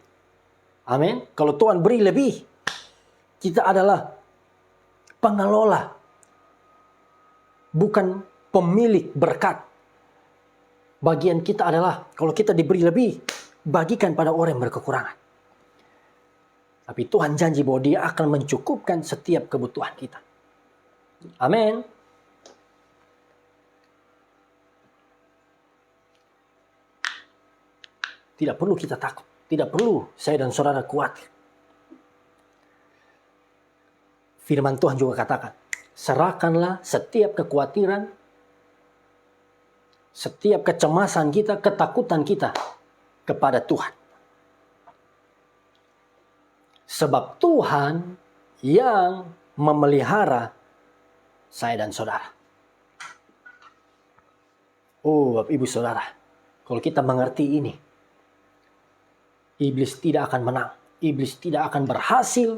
A: Amin. Kalau Tuhan beri lebih, kita adalah pengelola, bukan pemilik berkat. Bagian kita adalah, kalau kita diberi lebih, bagikan pada orang yang berkekurangan. Tapi Tuhan janji bahwa Dia akan mencukupkan setiap kebutuhan kita. Amin. Tidak perlu kita takut. Tidak perlu saya dan saudara khawatir. Firman Tuhan juga katakan, serahkanlah setiap kekhawatiran, setiap kecemasan kita, ketakutan kita kepada Tuhan. Sebab Tuhan yang memelihara saya dan saudara. Oh, Bapak Ibu Saudara, kalau kita mengerti ini, iblis tidak akan menang. Iblis tidak akan berhasil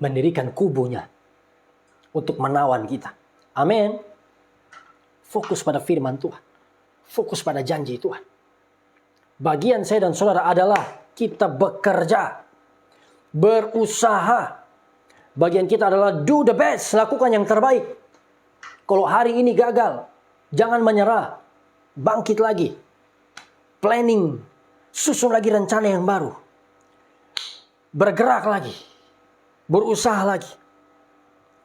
A: mendirikan kubunya untuk menawan kita. Amin. Fokus pada firman Tuhan. Fokus pada janji Tuhan. Bagian saya dan saudara adalah kita bekerja, berusaha. Bagian kita adalah do the best, lakukan yang terbaik. Kalau hari ini gagal, jangan menyerah. Bangkit lagi. Planning, susun lagi rencana yang baru. Bergerak lagi. Berusaha lagi.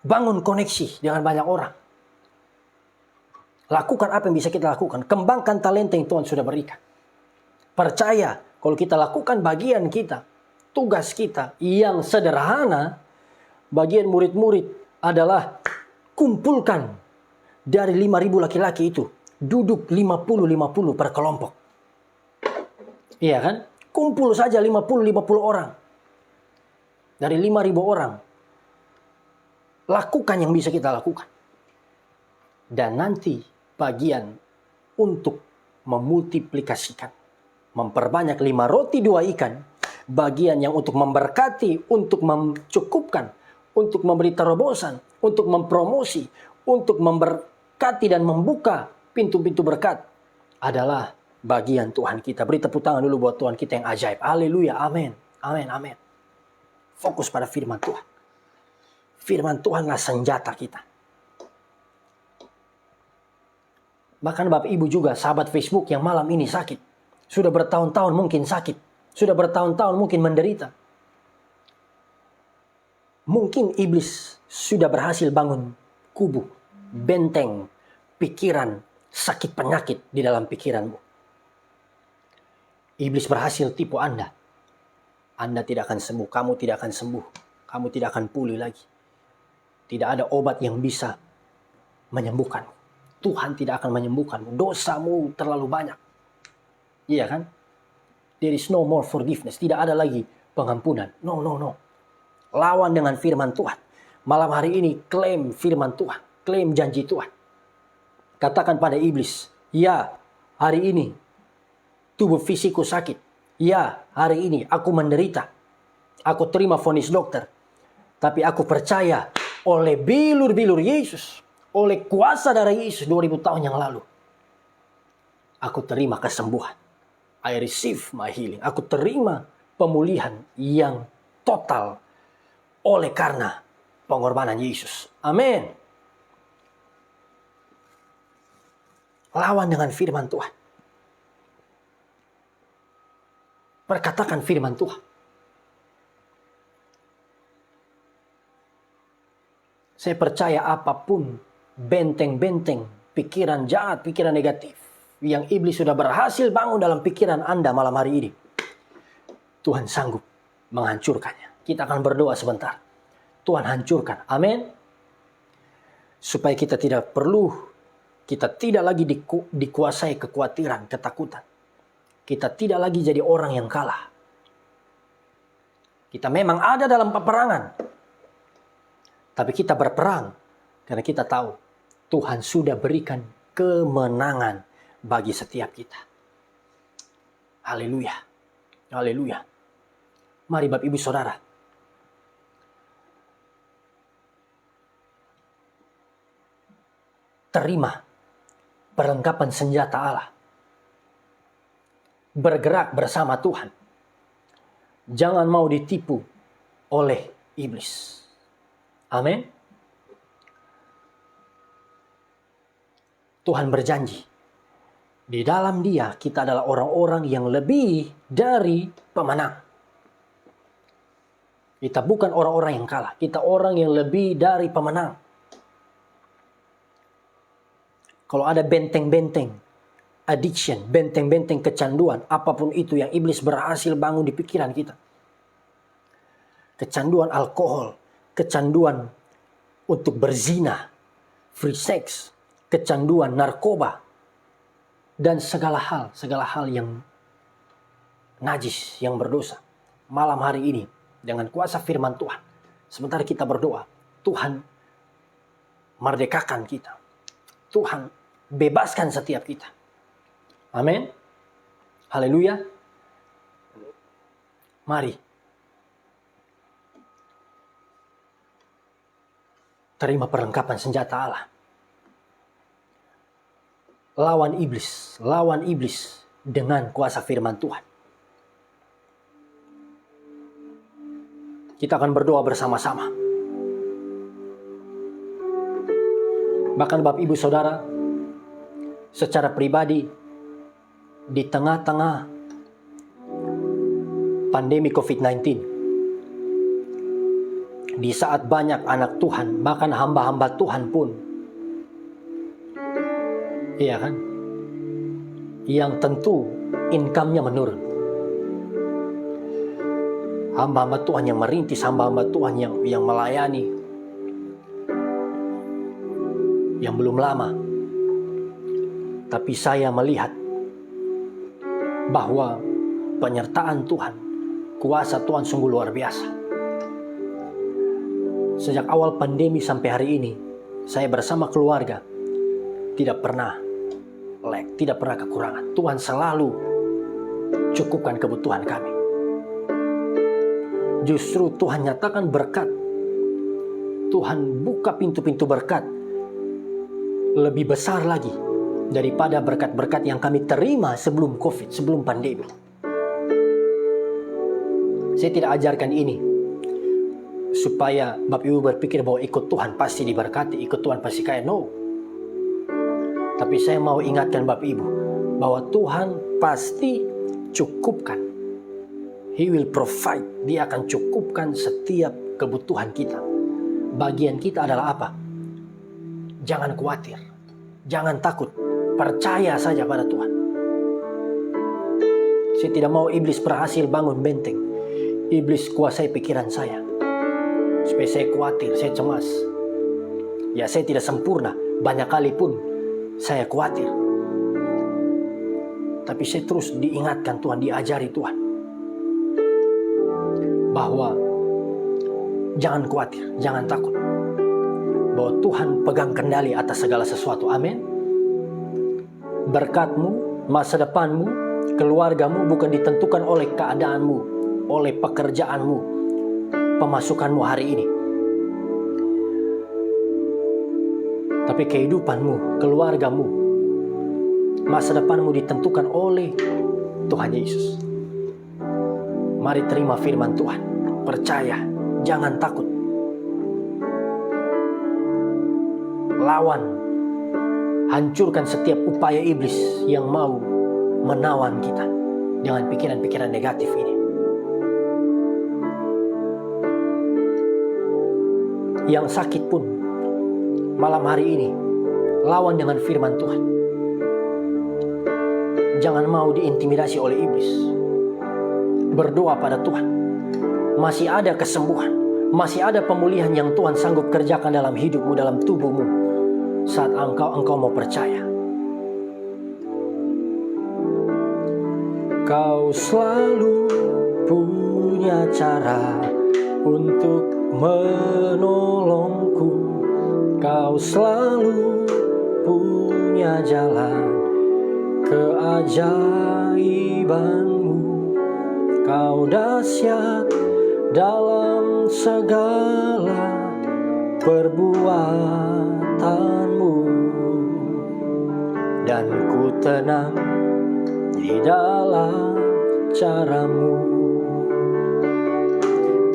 A: Bangun koneksi dengan banyak orang. Lakukan apa yang bisa kita lakukan. Kembangkan talenta yang Tuhan sudah berikan. Percaya kalau kita lakukan bagian kita, tugas kita yang sederhana, bagian murid-murid adalah kumpulkan dari 5.000 laki-laki itu. Duduk 50-50 per kelompok. Iya kan? Kumpul saja 50-50 orang. Dari 5.000 orang. Lakukan yang bisa kita lakukan. Dan nanti bagian untuk memultiplikasikan. Memperbanyak 5 roti 2 ikan. Bagian yang untuk memberkati, untuk mencukupkan, untuk memberi terobosan, untuk mempromosi, untuk memberkati dan membuka pintu-pintu berkat adalah bagian Tuhan kita. Beri tepuk tangan dulu buat Tuhan kita yang ajaib. Haleluya, amin, amin, amin. Fokus pada firman Tuhan. Firman Tuhanlah senjata kita. Bahkan Bapak Ibu juga sahabat Facebook yang malam ini sakit. Sudah bertahun-tahun mungkin sakit. Sudah bertahun-tahun mungkin menderita. Mungkin iblis sudah berhasil bangun kubu, benteng, pikiran, sakit penyakit di dalam pikiranmu. Iblis berhasil tipu Anda. Anda tidak akan sembuh, kamu tidak akan sembuh. Kamu tidak akan pulih lagi. Tidak ada obat yang bisa menyembuhkanmu. Tuhan tidak akan menyembuhkanmu. Dosamu terlalu banyak. Iya kan? There is no more forgiveness. Tidak ada lagi pengampunan. No. Lawan dengan firman Tuhan. Malam hari ini klaim firman Tuhan. Klaim janji Tuhan. Katakan pada iblis, ya, hari ini tubuh fisikku sakit. Ya, hari ini aku menderita. Aku terima vonis dokter. Tapi aku percaya oleh bilur-bilur Yesus, oleh kuasa darah Yesus 2000 tahun yang lalu, aku terima kesembuhan. I receive my healing. Aku terima pemulihan yang total oleh karena pengorbanan Yesus. Amin. Lawan dengan firman Tuhan. Perkatakan firman Tuhan. Saya percaya apapun benteng-benteng, pikiran jahat, pikiran negatif yang iblis sudah berhasil bangun dalam pikiran Anda malam hari ini, Tuhan sanggup menghancurkannya. Kita akan berdoa sebentar. Tuhan hancurkan. Amin. Supaya kita tidak lagi dikuasai kekhawatiran, ketakutan. Kita tidak lagi jadi orang yang kalah. Kita memang ada dalam peperangan. Tapi kita berperang karena kita tahu Tuhan sudah berikan kemenangan bagi setiap kita. Haleluya. Haleluya. Mari Bapak Ibu Saudara. Terima perlengkapan senjata Allah. Bergerak bersama Tuhan. Jangan mau ditipu oleh iblis. Amin. Tuhan berjanji, di dalam Dia kita adalah orang-orang yang lebih dari pemenang. Kita bukan orang-orang yang kalah, kita orang yang lebih dari pemenang. Kalau ada benteng-benteng addiction, benteng-benteng kecanduan, apapun itu yang iblis berhasil bangun di pikiran kita. Kecanduan alkohol, kecanduan untuk berzina, free sex, kecanduan narkoba, dan segala hal yang najis, yang berdosa. Malam hari ini, dengan kuasa firman Tuhan, sementara kita berdoa, Tuhan merdekakan kita. Tuhan bebaskan setiap kita. Amin. Haleluya. Mari. Terima perlengkapan senjata Allah. Lawan iblis dengan kuasa firman Tuhan. Kita akan berdoa bersama-sama. Bahkan Bapak Ibu Saudara, secara pribadi, di tengah-tengah pandemi COVID-19, di saat banyak anak Tuhan, bahkan hamba-hamba Tuhan pun, iya kan, yang tentu income-nya menurun. hamba-hamba Tuhan yang merintis, hamba-hamba Tuhan yang melayani, yang belum lama. Tapi saya melihat bahwa penyertaan Tuhan, kuasa Tuhan sungguh luar biasa. Sejak awal pandemi sampai hari ini, saya bersama keluarga tidak pernah tidak pernah kekurangan. Tuhan selalu cukupkan kebutuhan kami. Justru Tuhan nyatakan berkat. Tuhan buka pintu-pintu berkat lebih besar lagi daripada berkat-berkat yang kami terima sebelum COVID, sebelum pandemi. Saya tidak ajarkan ini supaya Bapak Ibu berpikir bahwa ikut Tuhan pasti diberkati, ikut Tuhan pasti kaya. No. Tapi saya mau ingatkan Bapak Ibu bahwa Tuhan pasti cukupkan. He will provide. Dia akan cukupkan setiap kebutuhan kita. Bagian kita adalah apa? Jangan khawatir. Jangan takut. Percaya saja pada Tuhan. Saya tidak mau iblis berhasil bangun benteng. Iblis kuasai pikiran saya. Supaya saya khawatir, saya cemas. Ya, saya tidak sempurna. Banyak kali pun saya khawatir. Tapi saya terus diingatkan Tuhan, diajari Tuhan. Bahwa jangan khawatir, jangan takut. Bahwa Tuhan pegang kendali atas segala sesuatu. Amin. Berkatmu, masa depanmu, keluargamu bukan ditentukan oleh keadaanmu, oleh pekerjaanmu, pemasukanmu hari ini. Tapi kehidupanmu, keluargamu, masa depanmu ditentukan oleh Tuhan Yesus. Mari terima firman Tuhan. Percaya, jangan takut. Lawan, hancurkan setiap upaya iblis yang mau menawan kita dengan pikiran-pikiran negatif ini. Yang sakit pun malam hari ini lawan dengan firman Tuhan. Jangan mau diintimidasi oleh iblis. Berdoa pada Tuhan. Masih ada kesembuhan, masih ada pemulihan yang Tuhan sanggup kerjakan dalam hidupmu, dalam tubuhmu, saat engkau mau percaya. Kau selalu punya cara untuk menolongku. Kau selalu punya jalan keajaibanmu. Kau dahsyat dalam segala perbuatanmu, dan ku tenang di dalam caramu.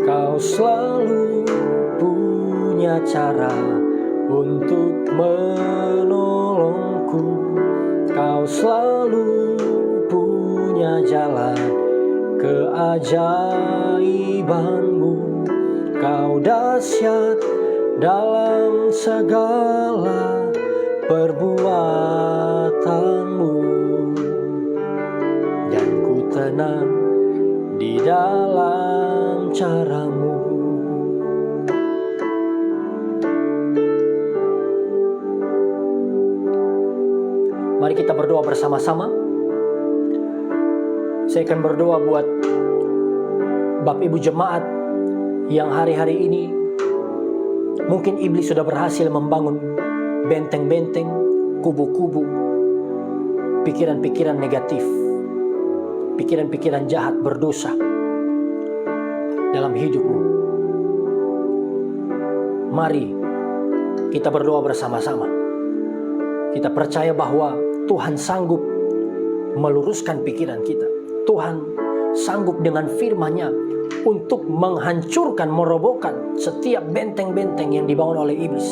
A: Kau selalu punya cara untuk menolongku. Kau selalu punya jalan keajaibanmu. Kau dahsyat dalam segala perbuatanmu, dan ku tenang di dalam caramu. Mari kita berdoa bersama-sama. Saya akan berdoa buat Bapak Ibu jemaat yang hari-hari ini mungkin iblis sudah berhasil membangun benteng-benteng, kubu-kubu, pikiran-pikiran negatif, pikiran-pikiran jahat, berdosa dalam hidupmu. Mari kita berdoa bersama-sama. Kita percaya bahwa Tuhan sanggup meluruskan pikiran kita. Tuhan sanggup dengan firman-Nya untuk menghancurkan, merobohkan setiap benteng-benteng yang dibangun oleh iblis.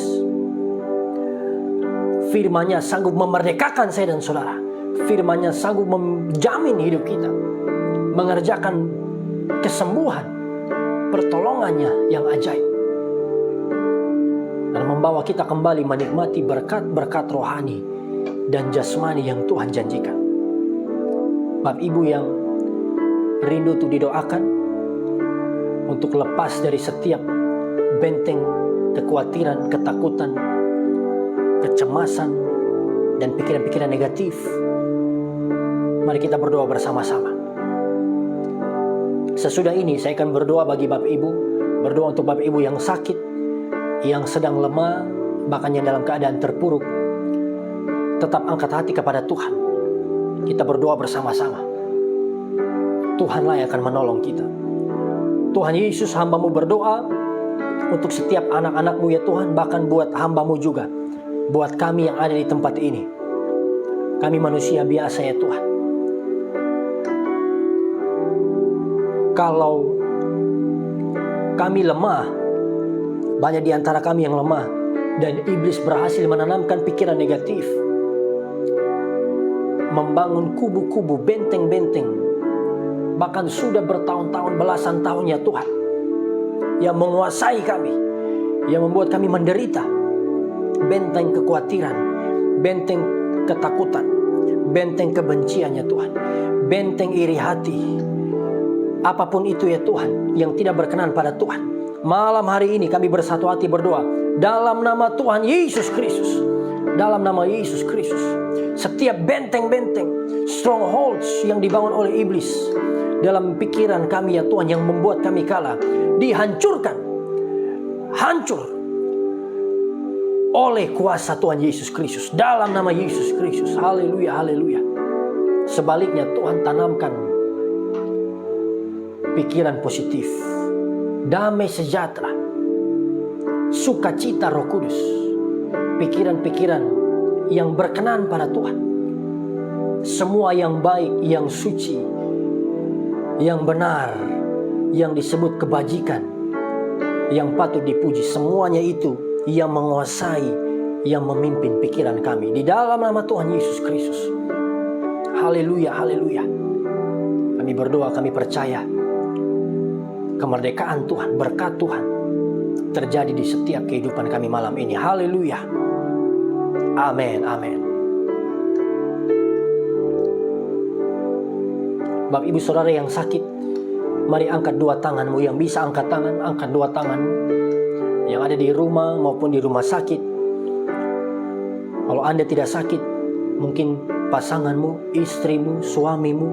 A: Firman-Nya sanggup memerdekakan saya dan saudara. Firman-Nya sanggup menjamin hidup kita, mengerjakan kesembuhan, pertolongannya yang ajaib, dan membawa kita kembali menikmati berkat-berkat rohani dan jasmani yang Tuhan janjikan. Bapak Ibu yang rindu untuk didoakan, untuk lepas dari setiap benteng kekhawatiran, ketakutan, kecemasan, dan pikiran-pikiran negatif. Mari kita berdoa bersama-sama. Sesudah ini saya akan berdoa bagi Bapak Ibu, berdoa untuk Bapak Ibu yang sakit, yang sedang lemah, bahkan yang dalam keadaan terpuruk. Tetap angkat hati kepada Tuhan. Kita berdoa bersama-sama. Tuhanlah yang akan menolong kita. Tuhan Yesus, hamba-Mu berdoa untuk setiap anak-anak-Mu ya Tuhan, bahkan buat hamba-Mu juga, buat kami yang ada di tempat ini. Kami manusia biasa ya Tuhan. Kalau kami lemah, banyak di antara kami yang lemah, dan iblis berhasil menanamkan pikiran negatif, membangun kubu-kubu, benteng-benteng, bahkan sudah bertahun-tahun, belasan tahun ya Tuhan, yang menguasai kami, yang membuat kami menderita. Benteng kekhawatiran, benteng ketakutan, benteng kebencian ya Tuhan, benteng iri hati, apapun itu ya Tuhan yang tidak berkenan pada Tuhan. Malam hari ini kami bersatu hati berdoa dalam nama Tuhan Yesus Kristus. Dalam nama Yesus Kristus, setiap benteng-benteng, strongholds yang dibangun oleh iblis dalam pikiran kami ya Tuhan, yang membuat kami kalah, dihancurkan, hancur oleh kuasa Tuhan Yesus Kristus. Dalam nama Yesus Kristus. Haleluya, haleluya. Sebaliknya Tuhan tanamkan pikiran positif, damai sejahtera, sukacita Roh Kudus, pikiran-pikiran yang berkenan pada Tuhan. Semua yang baik, yang suci, yang benar, yang disebut kebajikan, yang patut dipuji, semuanya itu yang menguasai, yang memimpin pikiran kami. Di dalam nama Tuhan Yesus Kristus. Haleluya, haleluya. Kami berdoa, kami percaya kemerdekaan Tuhan, berkat Tuhan terjadi di setiap kehidupan kami malam ini. Haleluya. Amin, amin. Bapak Ibu Saudara yang sakit, mari angkat dua tanganmu. Yang bisa angkat tangan, angkat dua tanganmu. Yang ada di rumah maupun di rumah sakit. Kalau Anda tidak sakit, mungkin pasanganmu, istrimu, suamimu,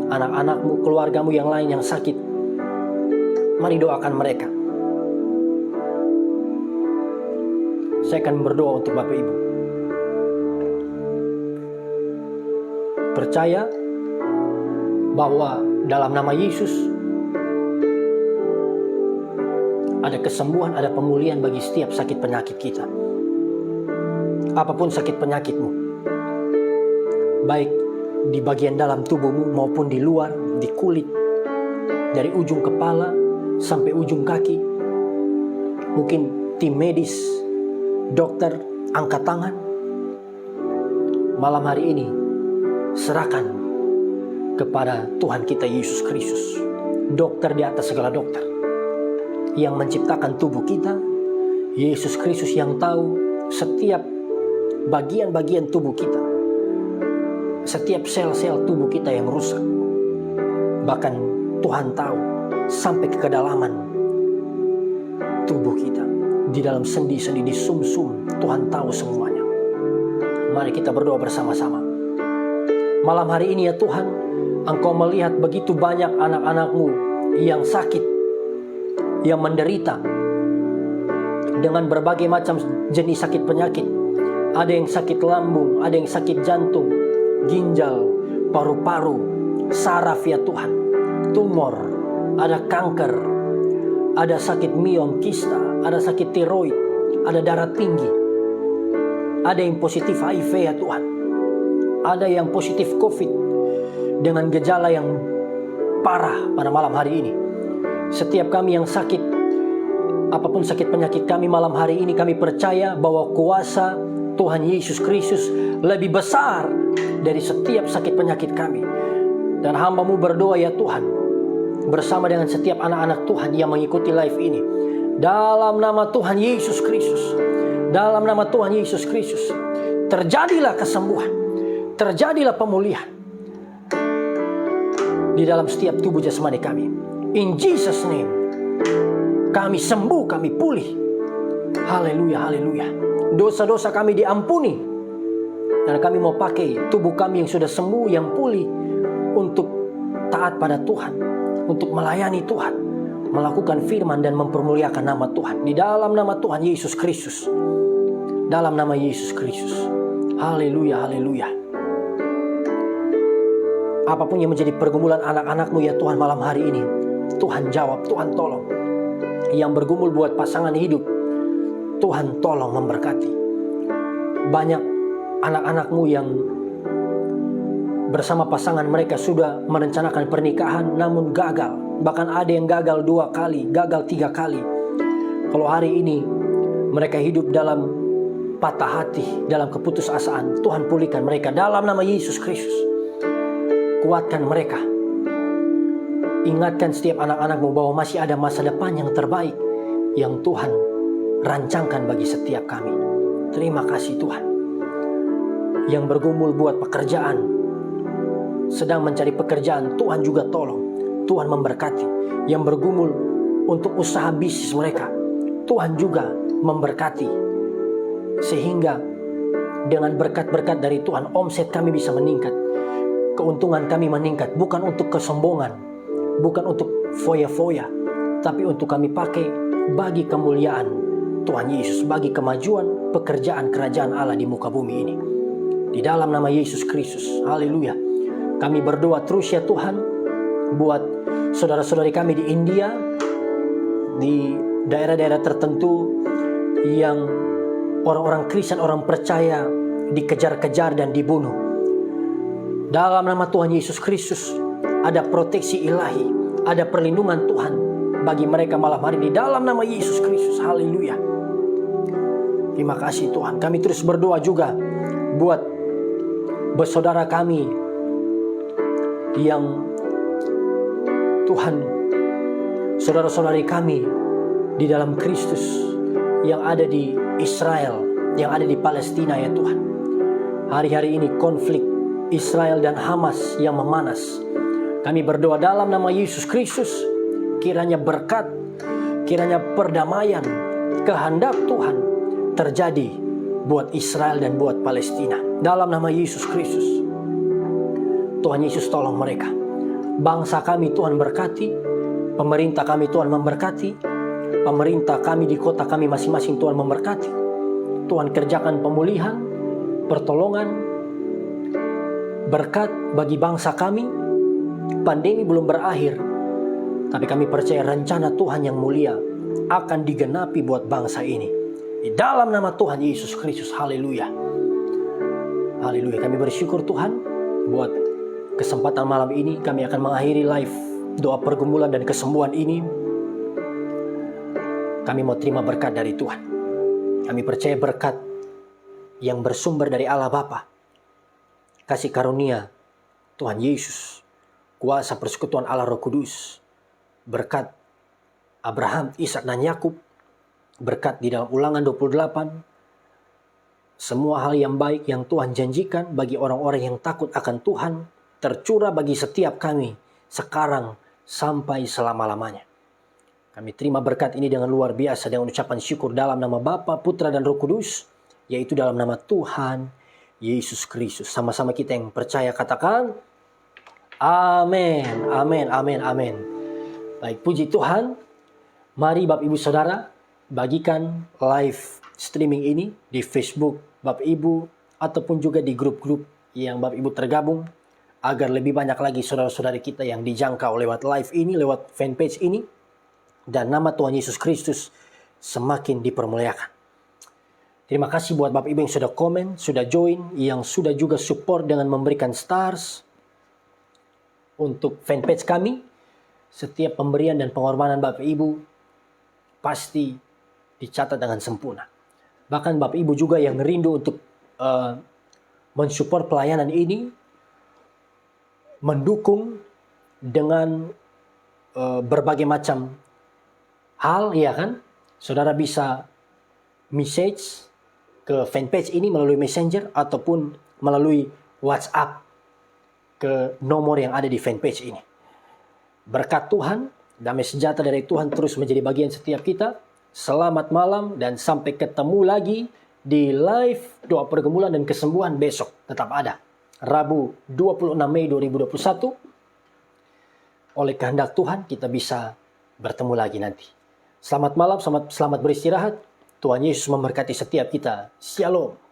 A: anak-anakmu, keluargamu yang lain yang sakit. Mari doakan mereka. Saya akan berdoa untuk Bapak Ibu. Percaya bahwa dalam nama Yesus ada kesembuhan, ada pemulihan bagi setiap sakit penyakit kita. Apapun sakit penyakitmu, baik di bagian dalam tubuhmu maupun di luar, di kulit, dari ujung kepala sampai ujung kaki. Mungkin tim medis, dokter, angkat tangan. Malam hari ini serahkan kepada Tuhan kita Yesus Kristus, dokter di atas segala dokter, yang menciptakan tubuh kita. Yesus Kristus yang tahu setiap bagian-bagian tubuh kita, setiap sel-sel tubuh kita yang rusak. Bahkan Tuhan tahu sampai ke kedalaman tubuh kita, di dalam sendi-sendi, di sum-sum. Tuhan tahu semuanya. Mari kita berdoa bersama-sama. Malam hari ini ya Tuhan, Engkau melihat begitu banyak anak-anak-Mu yang sakit, yang menderita dengan berbagai macam jenis sakit penyakit. Ada yang sakit lambung, ada yang sakit jantung, ginjal, paru-paru, saraf ya Tuhan, tumor, ada kanker, ada sakit miom, kista, ada sakit tiroid, ada darah tinggi, ada yang positif HIV ya Tuhan, ada yang positif COVID dengan gejala yang parah pada malam hari ini. Setiap kami yang sakit, apapun sakit penyakit kami malam hari ini, kami percaya bahwa kuasa Tuhan Yesus Kristus lebih besar dari setiap sakit penyakit kami. Dan hamba-Mu berdoa ya Tuhan, bersama dengan setiap anak-anak Tuhan yang mengikuti live ini, dalam nama Tuhan Yesus Kristus, dalam nama Tuhan Yesus Kristus, terjadilah kesembuhan, terjadilah pemulihan di dalam setiap tubuh jasmani kami. In Jesus name, Kami sembuh, kami pulih. Haleluya, haleluya. Dosa-dosa kami diampuni. Dan kami mau pakai tubuh kami yang sudah sembuh, yang pulih, untuk taat pada Tuhan, untuk melayani Tuhan, melakukan firman dan mempermuliakan nama Tuhan. Di dalam nama Tuhan Yesus Kristus. Dalam nama Yesus Kristus. Haleluya, haleluya. Apapun yang menjadi pergumulan anak-anakmu ya Tuhan malam hari ini, Tuhan jawab, Tuhan tolong. Yang bergumul buat pasangan hidup, Tuhan tolong memberkati. Banyak anak-anakmu yang bersama pasangan mereka sudah merencanakan pernikahan namun gagal. Bahkan ada yang gagal 2 kali, gagal 3 kali. Kalau hari ini mereka hidup dalam patah hati, dalam keputusasaan, Tuhan pulihkan mereka dalam nama Yesus Kristus. Kuatkan mereka. Ingatkan setiap anak-anakmu bahwa masih ada masa depan yang terbaik yang Tuhan rancangkan bagi setiap kami. Terima kasih Tuhan. Yang bergumul buat pekerjaan, sedang mencari pekerjaan, Tuhan juga tolong. Tuhan memberkati. Yang bergumul untuk usaha bisnis mereka, Tuhan juga memberkati. Sehingga dengan berkat-berkat dari Tuhan, omset kami bisa meningkat. Keuntungan kami meningkat, bukan untuk kesombongan, bukan untuk foya-foya, tapi untuk kami pakai bagi kemuliaan Tuhan Yesus, bagi kemajuan pekerjaan kerajaan Allah di muka bumi ini. Di dalam nama Yesus Kristus, haleluya. Kami berdoa terus ya Tuhan, buat saudara-saudari kami di India, di daerah-daerah tertentu yang orang-orang Kristen, orang percaya dikejar-kejar dan dibunuh. Dalam nama Tuhan Yesus Kristus, ada proteksi ilahi, ada perlindungan Tuhan bagi mereka malam hari ini. Dalam nama Yesus Kristus, haleluya. Terima kasih Tuhan. Kami terus berdoa juga buat bersaudara kami yang Tuhan, saudara-saudari kami di dalam Kristus yang ada di Israel, yang ada di Palestina ya Tuhan. Hari-hari ini konflik Israel dan Hamas yang memanas. Kami berdoa dalam nama Yesus Kristus, kiranya berkat, kiranya perdamaian, kehendak Tuhan terjadi buat Israel dan buat Palestina. Dalam nama Yesus Kristus, Tuhan Yesus tolong mereka. Bangsa kami Tuhan berkati, pemerintah kami Tuhan memberkati, pemerintah kami di kota kami masing-masing Tuhan memberkati. Tuhan kerjakan pemulihan, pertolongan, berkat bagi bangsa kami. Pandemi belum berakhir, tapi kami percaya rencana Tuhan yang mulia akan digenapi buat bangsa ini. Di dalam nama Tuhan Yesus Kristus, haleluya. Haleluya. Kami bersyukur Tuhan buat kesempatan malam ini. Kami akan mengakhiri live doa pergumulan dan kesembuhan ini. Kami mau terima berkat dari Tuhan. Kami percaya berkat yang bersumber dari Allah Bapa, kasih karunia Tuhan Yesus, kuasa persekutuan Allah Roh Kudus, berkat Abraham, Ishak dan Yakub, berkat di dalam Ulangan 28, semua hal yang baik yang Tuhan janjikan bagi orang-orang yang takut akan Tuhan tercurah bagi setiap kami sekarang sampai selama-lamanya. Kami terima berkat ini dengan luar biasa dengan ucapan syukur dalam nama Bapa, Putra dan Roh Kudus, yaitu dalam nama Tuhan Yesus Kristus. Sama-sama kita yang percaya katakan amin, amin, amin, amin. Baik, puji Tuhan. Mari Bapak Ibu Saudara bagikan live streaming ini di Facebook Bapak Ibu ataupun juga di grup-grup yang Bapak Ibu tergabung, agar lebih banyak lagi saudara-saudari kita yang dijangkau lewat live ini, lewat fanpage ini, dan nama Tuhan Yesus Kristus semakin dipermuliakan. Terima kasih buat Bapak Ibu yang sudah komen, sudah join, yang sudah juga support dengan memberikan stars untuk fanpage kami. Setiap pemberian dan pengorbanan Bapak Ibu pasti dicatat dengan sempurna. Bahkan Bapak Ibu juga yang rindu untuk mensupport pelayanan ini, mendukung dengan berbagai macam hal, ya kan? Saudara bisa message ke fanpage ini melalui Messenger ataupun melalui WhatsApp ke nomor yang ada di fanpage ini. Berkat Tuhan Damai sejahtera dari Tuhan terus menjadi bagian setiap kita. Selamat malam dan sampai ketemu lagi di live doa pergumulan dan kesembuhan besok. Tetap ada. Rabu 26 Mei 2021. Oleh kehendak Tuhan kita bisa bertemu lagi nanti. Selamat malam, selamat beristirahat. Tuhan Yesus memberkati setiap kita. Shalom.